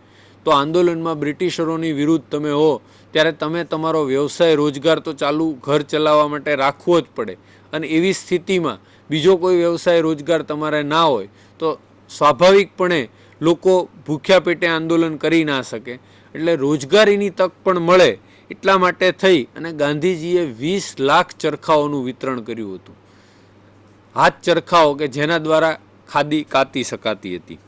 તો આંદોલનમાં બ્રિટિશરોની વિરુદ્ધ તમે હો ત્યારે તમે તમારો વ્યવસાય રોજગાર તો ચાલુ ઘર ચલાવવા માટે રાખવો જ પડે, અને એવી સ્થિતિમાં બીજો કોઈ વ્યવસાય રોજગાર તમારે ના હોય તો સ્વાભાવિકપણે લોકો ભૂખ્યા પેટે આંદોલન કરી ના શકે. એટલે રોજગારીની તક પણ મળે એટલા માટે થઈ અને ગાંધીજીએ 20 લાખ ચરખાઓનું વિતરણ કર્યું હતું. હાથ ચરખાઓ કે જેના દ્વારા ખાદી કાતી શકાતી હતી.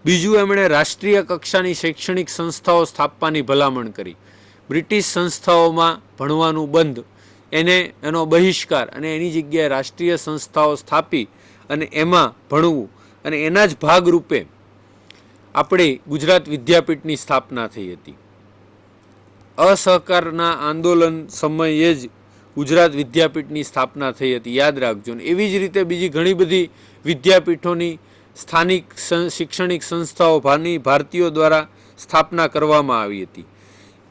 બીજું, એમણે રાષ્ટ્રીય કક્ષાની શૈક્ષણિક સંસ્થાઓ સ્થાપવાની ભલામણ કરી. બ્રિટિશ સંસ્થાઓમાં ભણવાનું બંધ, એનો બહિષ્કાર, અને એની જગ્યાએ રાષ્ટ્રીય સંસ્થાઓ સ્થાપી અને એમાં ભણવું. અને એના જ ભાગરૂપે આપણે ગુજરાત વિદ્યાપીઠની સ્થાપના થઈ હતી. અસહકારના આંદોલન સમયે જ ગુજરાત વિદ્યાપીઠની સ્થાપના થઈ હતી, યાદ રાખજો. એવી જ રીતે બીજી ઘણી બધી વિદ્યાપીઠોની સ્થાનિક શૈક્ષણિક સંસ્થાઓ ભારતીયો દ્વારા સ્થાપના કરવામાં આવી હતી.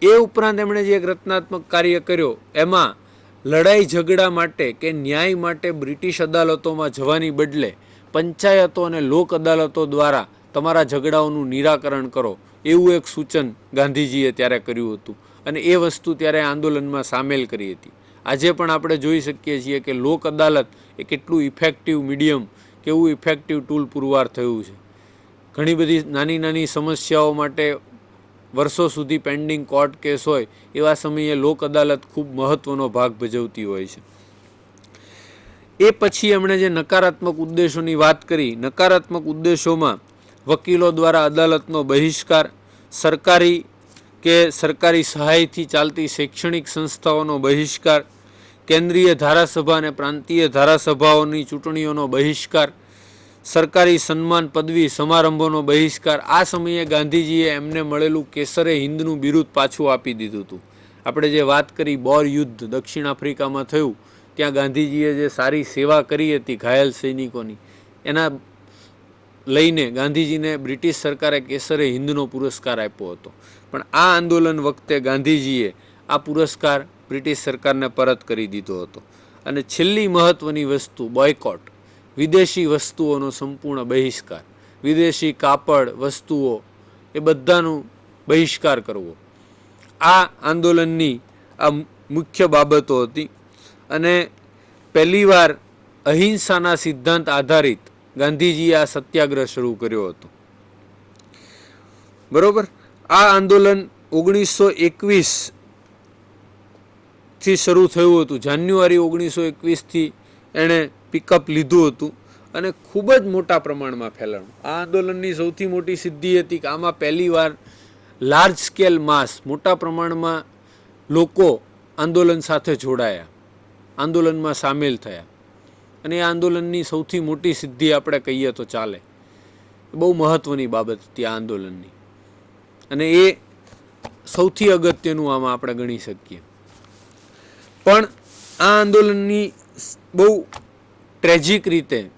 એ ઉપરાંત એમણે જે એક રચનાત્મક કાર્ય કર્યો એમાં લડાઈ ઝઘડા માટે કે ન્યાય માટે બ્રિટિશ અદાલતોમાં જવાની બદલે પંચાયતો અને લોક અદાલતો દ્વારા તમારા ઝઘડાઓનું નિરાકરણ કરો એવું એક સૂચન ગાંધીજીએ ત્યારે કર્યું હતું, અને એ વસ્તુ ત્યારે આંદોલનમાં સામેલ કરી હતી. આજે પણ આપણે જોઈ શકીએ છીએ કે લોક અદાલત એ કેટલું ઇફેક્ટિવ મીડિયમ, કેવું ઇફેક્ટિવ ટૂલ પુરવાર થયું છે. ઘણી બધી નાની નાની સમસ્યાઓ માટે વર્ષો સુધી પેન્ડિંગ કોર્ટ કેસ હોય એવા સમયે લોક અદાલત ખૂબ મહત્ત્વનો ભાગ ભજવતી હોય છે. એ પછી એમણે જે નકારાત્મક ઉદ્દેશોની વાત કરી, નકારાત્મક ઉદ્દેશોમાં વકીલો દ્વારા અદાલતનો બહિષ્કાર, સરકારી સહાયથી ચાલતી શૈક્ષણિક સંસ્થાઓનો બહિષ્કાર, કેન્દ્રીય ધારાસભા અને પ્રાંતીય ધારાસભાઓની ચૂંટણીઓનો બહિષ્કાર, સરકારી સન્માન પદવી સમારંભોનો બહિષ્કાર. આ સમયે ગાંધીજીએ એમને મળેલું કેસરે હિન્દનું બિરુદ પાછું આપી દીધું હતું. આપણે જે વાત કરી બોર યુદ્ધ દક્ષિણ આફ્રિકામાં થયું, ત્યાં ગાંધીજીએ જે સારી સેવા કરી હતી ઘાયલ સૈનિકોની, એના લઈને ગાંધીજીને બ્રિટિશ સરકારે કેસરે હિન્દનો પુરસ્કાર આપ્યો હતો. પણ આ આંદોલન વખતે ગાંધીજીએ આ પુરસ્કાર બ્રિટિશ સરકારને પરત કરી દીધો હતો. અને છેલ્લી મહત્ત્વની વસ્તુ બોયકોટ, વિદેશી વસ્તુઓનો સંપૂર્ણ બહિષ્કાર, વિદેશી કાપડ વસ્તુઓ એ બધાનો બહિષ્કાર કરવો. આ આંદોલનની આ મુખ્ય બાબતો હતી. અને પહેલીવાર અહિંસાના સિદ્ધાંત આધારિત ગાંધીજીએ આ સત્યાગ્રહ શરૂ કર્યો હતો. બરોબર. આ આંદોલન 1921થી શરૂ થયું હતું. જાન્યુઆરી 1921થી એણે પિકઅપ લીધું હતું અને ખૂબ જ મોટા પ્રમાણમાં ફેલાણું. આ આંદોલનની સૌથી મોટી સિદ્ધિ હતી કે આમાં પહેલીવાર લાર્જ સ્કેલ માસ, મોટા પ્રમાણમાં લોકો આંદોલન સાથે જોડાયા, આંદોલનમાં સામેલ થયા. અને એ આંદોલનની સૌથી મોટી સિદ્ધિ આપણે કહીએ તો ચાલે. બહુ મહત્ત્વની બાબત હતી આ આંદોલનની, અને એ સૌથી અગત્યનું આમાં આપણે ગણી શકીએ. પણ આ આંદોલનની બહુ ટ્રેજિક રીતે,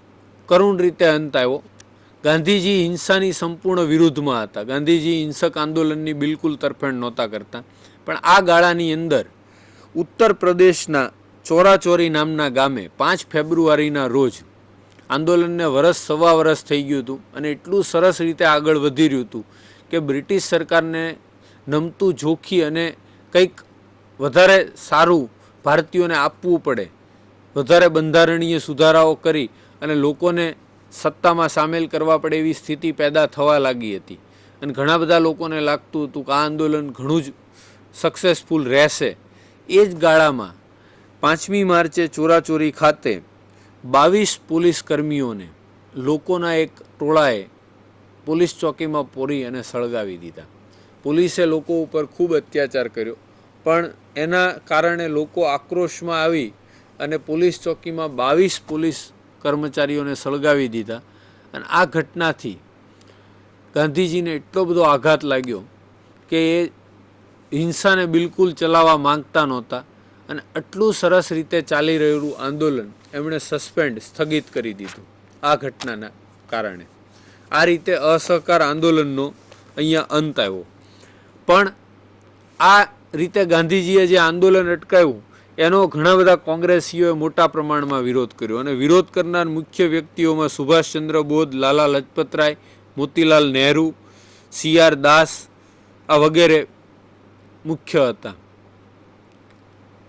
કરુણ રીતે અંત આવ્યો. ગાંધીજી હિંસાની સંપૂર્ણ વિરુદ્ધમાં હતા. ગાંધીજી હિંસક આંદોલનની બિલકુલ તરફેણ નહોતા કરતા. પણ આ ગાળાની અંદર ઉત્તર પ્રદેશના ચોરાચોરી નામના ગામે 5 ફેબ્રુઆરીના રોજ આંદોલનને સવા વર્ષ થઈ ગયું હતું, અને એટલું સરસ રીતે આગળ વધી રહ્યું હતું કે બ્રિટિશ સરકારને નમતું જોખી અને કંઈક વધારે સારું ભારતીયોને આપવું પડે, વધારે બંધારણીય સુધારાઓ કરી અને લોકોને સત્તામાં સામેલ કરવા પડે એવી સ્થિતિ પેદા થવા લાગી હતી. અને ઘણા બધા લોકોને લાગતું હતું કે આ આંદોલન ઘણું જ સક્સેસફુલ રહેશે. એ જ ગાળામાં 5મી માર્ચે ચોરાચોરી ખાતે 22 પોલીસ કર્મીઓને લોકોના એક ટોળાએ પોલીસ ચોકીમાં પોરી અને સળગાવી દીધા. પોલીસે લોકો ઉપર ખૂબ અત્યાચાર કર્યો, પણ એના કારણે લોકો આક્રોશમાં આવી અને પોલીસ ચોકીમાં 22 પોલીસ કર્મચારીઓને સળગાવી દીધા. અને આ ઘટનાથી ગાંધીજીને એટલો બધો આઘાત લાગ્યો કે એ હિંસાને બિલકુલ ચલાવવા માંગતા નહોતા, અને આટલું સરસ રીતે ચાલી રહેલું આંદોલન એમણે સ્થગિત કરી દીધું આ ઘટનાના કારણે. આ રીતે અસહકાર આંદોલનનો અહીંયા અંત આવ્યો. પણ આ રીતે ગાંધીજીએ જે આંદોલન અટકાવ્યું એનો ઘણા બધા કોંગ્રેસીઓએ મોટા પ્રમાણમાં વિરોધ કર્યો, અને વિરોધ કરનાર મુખ્ય વ્યક્તિઓમાં સુભાષચંદ્ર બોઝ, લાલા લજપતરાય, મોતીલાલ નહેરુ, CR દાસ આ વગેરે મુખ્ય હતા.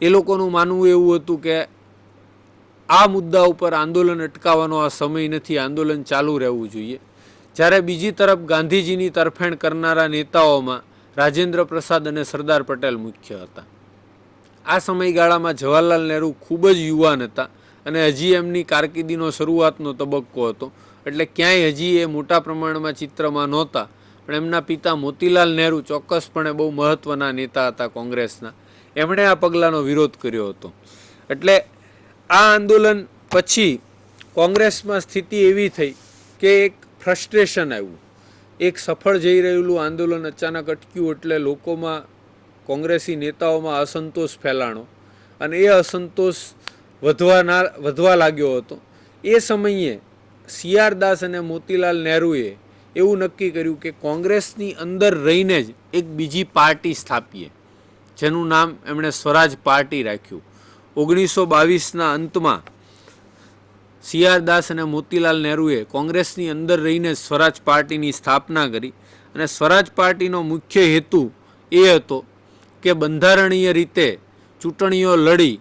એ લોકોનું માનવું એવું હતું કે આ મુદ્દા ઉપર આંદોલન અટકાવવાનો આ સમય નથી, આંદોલન ચાલુ રહેવું જોઈએ. જ્યારે બીજી તરફ ગાંધીજીની તરફેણ કરનારા નેતાઓમાં રાજેન્દ્ર પ્રસાદ અને સરદાર પટેલ મુખ્ય હતા. આ સમયગાળામાં જવાહરલાલ નહેરુ ખૂબ જ યુવાન હતા, અને હજી એમની કારકિર્દીનો શરૂઆતનો તબક્કો હતો, એટલે ક્યાંય હજી એ મોટા પ્રમાણમાં ચિત્રમાં નહોતા. પણ એમના પિતા મોતીલાલ નહેરુ ચોક્કસપણે બહુ મહત્ત્વના નેતા હતા કોંગ્રેસના. એમણે આ પગલાંનો વિરોધ કર્યો હતો. એટલે આ આંદોલન પછી કોંગ્રેસમાં સ્થિતિ એવી થઈ કે એક ફ્રસ્ટ્રેશન આવ્યું. એક સફળ જઈ રહેલું આંદોલન અચાનક અટક્યું, એટલે લોકોમાં, કોંગ્રેસી નેતાઓમાં અસંતોષ ફેલાણો, અને એ અસંતોષ વધવા લાગ્યો હતો. એ સમયે CR દાસ અને મોતીલાલ નહેરુએ એવું નક્કી કર્યું કે કોંગ્રેસની અંદર રહીને જ એક બીજી પાર્ટી સ્થાપીએ, જેનું નામ એમણે સ્વરાજ પાર્ટી રાખ્યું. 1922ના અંતમાં CR દાસ અને મોતીલાલ નહેરુએ કોંગ્રેસની અંદર રહીને સ્વરાજ પાર્ટીની સ્થાપના કરી. અને સ્વરાજ પાર્ટીનો મુખ્ય હેતુ એ હતો કે બંધારણીય રીતે ચૂંટણીઓ લડી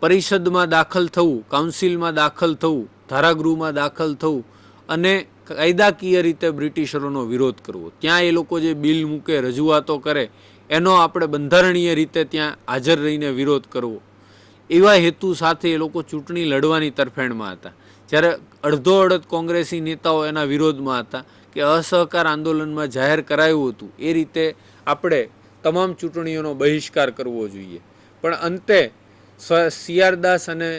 પરિષદમાં દાખલ થવું, કાઉન્સિલમાં દાખલ થવું, ધારાગૃહમાં દાખલ થવું, અને કાયદાકીય રીતે બ્રિટિશરોનો વિરોધ કરવો. ત્યાં એ લોકો જે બિલ મૂકે, રજૂઆતો કરે, એનો આપણે બંધારણીય રીતે ત્યાં હાજર રહીને વિરોધ કરવો. એવા હેતુ સાથે એ લોકો ચૂંટણી લડવાની તરફેણમાં હતા. જ્યારે અડધો કોંગ્રેસી નેતાઓ એના વિરોધમાં હતા કે અસહકાર આંદોલનમાં જાહેર કરાયું હતું એ રીતે આપણે તમામ ચૂંટણીઓનો બહિષ્કાર કરવો જોઈએ. પણ અંતે CR દાસ અને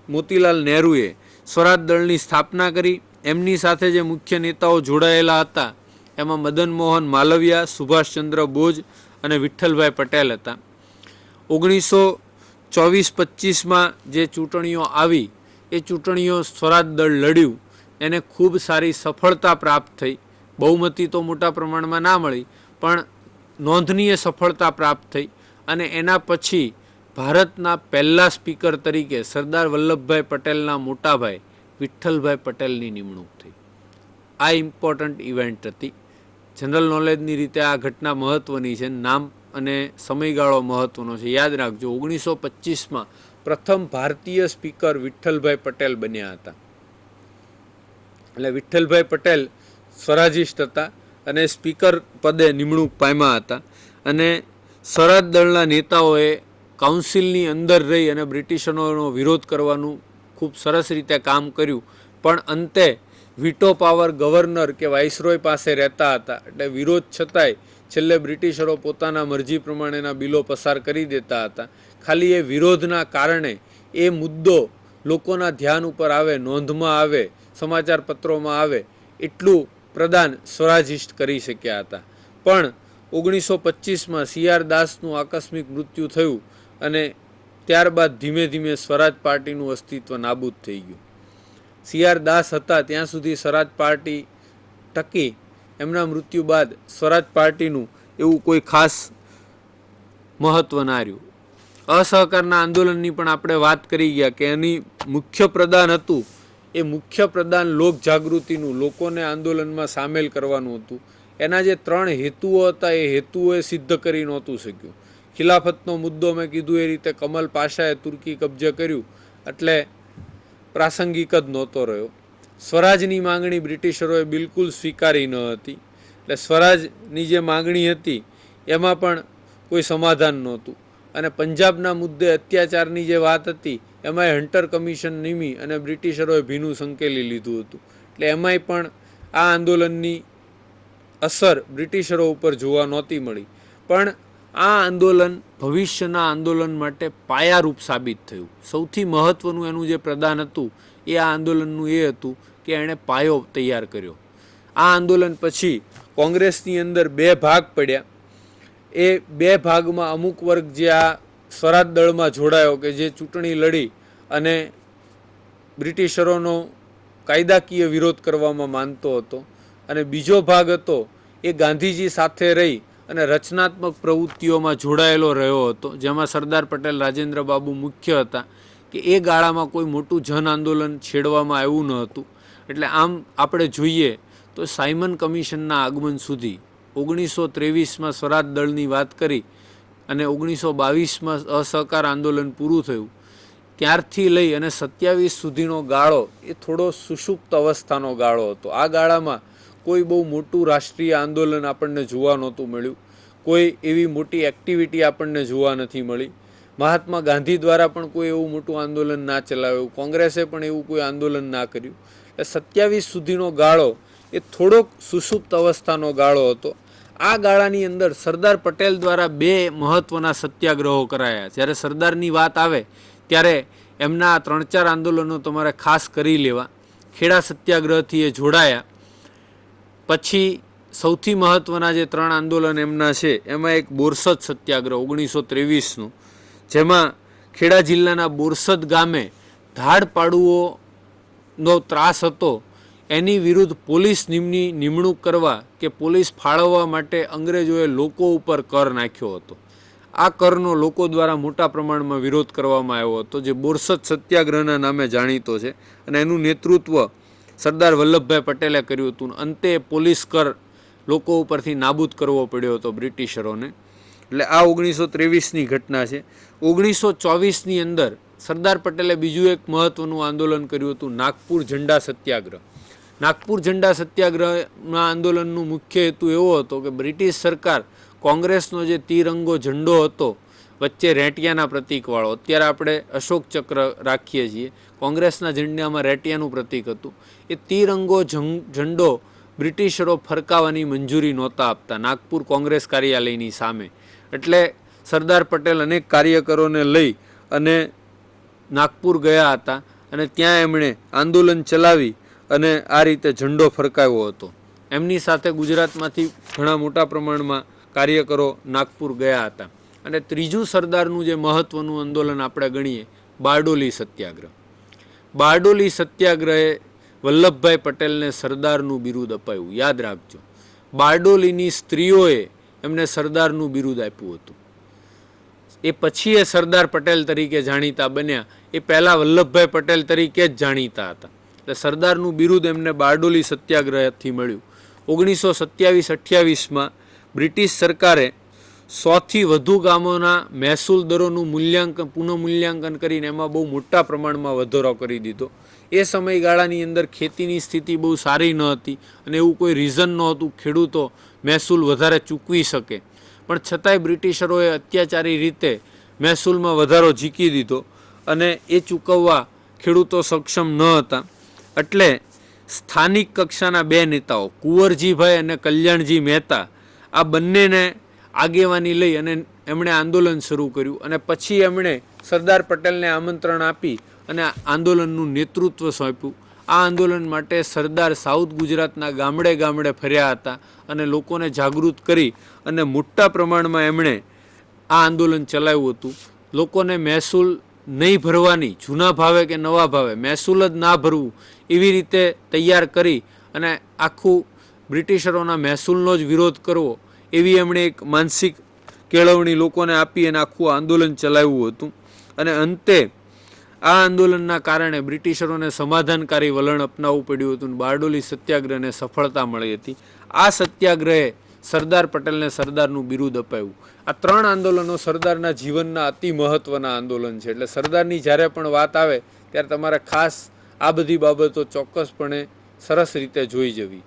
મોતીલાલ નહેરુએ સ્વરાજ દળની સ્થાપના કરી. એમની સાથે જે મુખ્ય નેતાઓ જોડાયેલા હતા એમાં મદન મોહન માલવિયા, સુભાષચંદ્ર બોઝ અને વિઠ્ઠલભાઈ પટેલ હતા. 1924-25માં જે ચૂંટણીઓ આવી એ ચૂંટણીઓ સ્વરાજ દળ લડ્યું, એને ખૂબ સારી સફળતા પ્રાપ્ત થઈ. બહુમતી તો મોટા પ્રમાણમાં ના મળી, પણ નોંધનીય સફળતા પ્રાપ્ત થઈ. અને એના પછી ભારતના પહેલા સ્પીકર તરીકે સરદાર વલ્લભભાઈ પટેલના મોટા ભાઈ વિઠ્ઠલભાઈ પટેલની નિમણૂક થઈ. આ ઇમ્પોર્ટન્ટ ઇવેન્ટ હતી. જનરલ નોલેજની રીતે આ ઘટના મહત્ત્વની છે, નામ અને સમયગાળો મહત્ત્વનો છે, યાદ રાખજો. 1925માં પ્રથમ ભારતીય સ્પીકર વિઠ્ઠલભાઈ પટેલ બન્યા હતા. એટલે વિઠ્ઠલભાઈ પટેલ સ્વરાજિસ્ટ હતા અને સ્પીકર પદે નિમણૂક પામ્યા હતા. અને સ્વરાજ દળના નેતાઓએ કાઉન્સિલની અંદર રહી અને બ્રિટિશરોનો વિરોધ કરવાનું ખૂબ સરસ રીતે કામ કર્યું. પણ અંતે વીટો પાવર ગવર્નર કે વાઇસરોય પાસે રહેતા હતા, એટલે વિરોધ છતાંય છેલ્લે બ્રિટિશરો પોતાના મરજી પ્રમાણેના બિલો પસાર કરી દેતા હતા. ખાલી એ વિરોધના કારણે એ મુદ્દો લોકોના ધ્યાન ઉપર આવે, નોંધમાં આવે, સમાચાર પત્રોમાં આવે એટલું પ્રદાન સ્વરાજિષ્ટ કરી શક્યા હતા. પણ 1925માં CR દાસનું આકસ્મિક મૃત્યુ થયું અને ત્યારબાદ ધીમે ધીમે સ્વરાજ પાર્ટીનું અસ્તિત્વ નાબૂદ થઈ ગયું. CR દાસ હતા ત્યાં સુધી સ્વરાજ પાર્ટી ટકી. એમના મૃત્યુ બાદ સ્વરાજ પાર્ટીનું એવું કોઈ ખાસ મહત્વ ના રહ્યું. અસહકારના આંદોલનની પણ આપણે વાત કરી ગયા કે એની મુખ્ય પ્રદાન હતું એ મુખ્ય પ્રદાન લોક જાગૃતિનું, લોકોને આંદોલનમાં સામેલ કરવાનું હતું. એના જે 3 હેતુઓ હતા એ હેતુઓ સિદ્ધ કરી નહોતું શક્યું. ખિલાફતનો મુદ્દો મેં કીધું એ રીતે કમલ પાશાએ તુર્કી કબજે કર્યું એટલે પ્રાસંગિક જ નહોતો રહ્યો. સ્વરાજની માંગણી બ્રિટિશરોએ બિલકુલ સ્વીકારી ન હતી. એટલે સ્વરાજની જે માંગણી હતી એમાં પણ કોઈ સમાધાન નહોતું. અને પંજાબના મુદ્દે અત્યાચારની જે વાત હતી એમાંય હન્ટર કમિશન નિમી અને બ્રિટિશરોએ ભીનું સંકેલી લીધું હતું. એટલે એમાંય પણ આ આંદોલનની અસર બ્રિટિશરો ઉપર જોવા નહોતી મળી. પણ આ આંદોલન ભવિષ્યના આંદોલન માટે પાયારૂપ સાબિત થયું. સૌથી મહત્વનું એનું જે પ્રદાન હતું એ આ આંદોલનનું એ હતું કે એણે પાયો તૈયાર કર્યો. આ આંદોલન પછી કોંગ્રેસની અંદર 2 ભાગ પડ્યા. એ 2 ભાગમાં અમુક વર્ગ જે આ સ્વરાજ દળમાં જોડાયો કે જે ચૂંટણી લડી અને બ્રિટિશરોનો કાયદાકીય વિરોધ કરવામાં માનતો હતો, અને બીજો ભાગ હતો એ ગાંધીજી સાથે રહી અને રચનાત્મક પ્રવૃત્તિઓમાં જોડાયેલો રહ્યો હતો, જેમાં સરદાર પટેલ, રાજેન્દ્ર બાબુ મુખ્ય હતા. કે એ ગાળામાં કોઈ મોટું જન આંદોલન છેડવામાં આવ્યું ન હતું. એટલે આમ આપણે જોઈએ તો સાયમન કમિશનના આગમન સુધી 1923માં સ્વરાજ દળની વાત કરી અને 1922માં અસહકાર આંદોલન પૂરું થયું ત્યારથી લઈ અને 27 સુધીનો ગાળો એ થોડો સુષુપ્ત અવસ્થાનો ગાળો હતો. આ ગાળામાં કોઈ બહુ મોટું રાષ્ટ્રીય આંદોલન આપણને જોવા નહોતું મળ્યું. કોઈ એવી મોટી એક્ટિવિટી આપણને જોવા નથી મળી. મહાત્મા ગાંધી દ્વારા પણ કોઈ એવું મોટું આંદોલન ના ચલાવ્યું, કોંગ્રેસે પણ એવું કોઈ આંદોલન ના કર્યું. એટલે 27 સુધીનો ગાળો એ થોડોક સુષુપ્ત અવસ્થાનો ગાળો હતો. આ ગાળાની અંદર સરદાર પટેલ દ્વારા 2 મહત્વના સત્યાગ્રહો કરાયા. જ્યારે સરદારની વાત આવે ત્યારે એમના 3-4 આંદોલનો તમારે ખાસ કરી લેવા. ખેડા સત્યાગ્રહથી એ જોડાયા. પછી સૌથી મહત્વના જે 3 આંદોલન એમના છે એમાં એક બોરસદ સત્યાગ્રહ 1923નું, જેમાં ખેડા જિલ્લાના બોરસદ ગામે ધાડપાડુઓનો ત્રાસ હતો. એની વિરુદ્ધ પોલીસ નિમણૂક કરવા કે પોલીસ ફાળવવા માટે અંગ્રેજોએ લોકો ઉપર કર નાખ્યો હતો. આ કરનો લોકો દ્વારા મોટા પ્રમાણમાં વિરોધ કરવામાં આવ્યો હતો, જે બોરસદ સત્યાગ્રહના નામે જાણીતો છે. અને એનું નેતૃત્વ સરદાર વલ્લભભાઈ પટેલે કર્યું હતું. અંતે પોલીસ કર લોકો ઉપરથી નાબૂદ કરવો પડ્યો હતો બ્રિટિશરોને. એટલે આ 1923ની ઘટના છે. 1924ની અંદર સરદાર પટેલે બીજું એક મહત્વનું આંદોલન કર્યું હતું, નાગપુર ઝંડા સત્યાગ્રહ. નાગપુર ઝંડા સત્યાગ્રહના આંદોલનનું મુખ્ય હેતુ એવો હતો કે બ્રિટિશ સરકાર કોંગ્રેસનો જે તિરંગો ઝંડો હતો વચ્ચે રેટિયાના પ્રતીકવાળો, અત્યારે આપણે અશોક ચક્ર રાખીએ છીએ, કોંગ્રેસના ઝંડામાં રેટિયાનું પ્રતીક હતું, એ તિરંગો ઝંડો બ્રિટિશરો ફરકાવવાની મંજૂરી નહોતા આપતા નાગપુર કોંગ્રેસ કાર્યાલયની સામે. એટલે સરદાર પટેલ અનેક કાર્યકરોને લઈ અને નાગપુર ગયા હતા અને ત્યાં એમણે આંદોલન ચલાવી અને આ રીતે ઝંડો ફરકાવ્યો હતો. એમની સાથે ગુજરાતમાંથી ઘણા મોટા પ્રમાણમાં કાર્યકરો નાગપુર ગયા હતા. અને ત્રીજું સરદારનું જે મહત્વનું આંદોલન આપણે ગણીએ, બારડોલી સત્યાગ્રહ. બારડોલી સત્યાગ્રહે વલ્લભભાઈ પટેલને સરદારનું બિરુદ અપાયું. યાદ રાખજો, બારડોલીની સ્ત્રીઓએ એમને સરદારનું બિરુદ આપ્યું હતું. એ પછી એ સરદાર પટેલ તરીકે જાણીતા બન્યા. એ પહેલાં વલ્લભભાઈ પટેલ તરીકે જ જાણીતા હતા. એટલે સરદારનું બિરુદ એમને બારડોલી સત્યાગ્રહથી મળ્યું. 1927-28માં બ્રિટિશ સરકારે 100થી વધુ ગામોના મહેસૂલ દરોનું પુનઃમૂલ્યાંકન કરીને એમાં બહુ મોટા પ્રમાણમાં વધારો કરી દીધો. એ સમયગાળાની અંદર ખેતીની સ્થિતિ બહુ સારી ન હતી અને એવું કોઈ રીઝન નહોતું ખેડૂતો મહેસૂલ વધારે ચૂકવી શકે. પણ છતાંય બ્રિટિશરોએ અત્યાચારી રીતે મહેસૂલમાં વધારો ઝીકી દીધો અને એ ચૂકવવા ખેડૂતો સક્ષમ ન હતા. એટલે સ્થાનિક કક્ષાના 2 નેતાઓ કુંવરજીભાઈ અને કલ્યાણજી મહેતા, આ બંનેને આગેવાની લઈ અને એમણે આંદોલન શરૂ કર્યું. અને પછી એમણે સરદાર પટેલને આમંત્રણ આપી અને આ આંદોલનનું નેતૃત્વ સોંપ્યું. આ આંદોલન માટે સરદાર સાઉથ ગુજરાતના ગામડે ગામડે ફર્યા હતા અને લોકોને જાગૃત કરી અને મોટા પ્રમાણમાં એમણે આ આંદોલન ચલાવ્યું હતું. લોકોને મહેસૂલ નહીં ભરવાની, જૂના ભાવે કે નવા ભાવે મહેસૂલ જ ના ભરવું એવી રીતે તૈયાર કરી અને આખું બ્રિટિશરોના મહેસૂલનો જ વિરોધ કરવો એવી એમણે એક માનસિક કેળવણી લોકોને આપી અને આખું આંદોલન ચલાવ્યું હતું. અને અંતે આ આંદોલનના કારણે બ્રિટિશરોને સમાધાનકારી વલણ અપનાવવું પડ્યું હતું અને બારડોલી સત્યાગ્રહને સફળતા મળી હતી. આ સત્યાગ્રહે સરદાર પટેલને સરદારનું બિરુદ અપાયું. આ 3 આંદોલનો સરદારના જીવનના અતિ મહત્વના આંદોલન છે. એટલે સરદારની જ્યારે પણ વાત આવે ત્યારે તમારે ખાસ આ બધી બાબતો ચોક્કસપણે સરસ રીતે જોઈ જવી.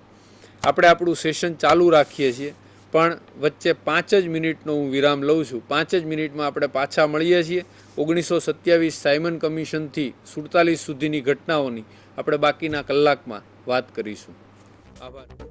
આપણે આપણું સેશન ચાલુ રાખીએ છીએ, પણ વચ્ચે 5 જ મિનિટનો હું વિરામ લઉં છું. 5 જ મિનિટમાં આપણે પાછા મળીએ છીએ. 1927 સાયમન કમિશનથી 47 સુધીની ઘટનાઓની આપણે બાકીના કલાકમાં વાત કરીશું. આભાર.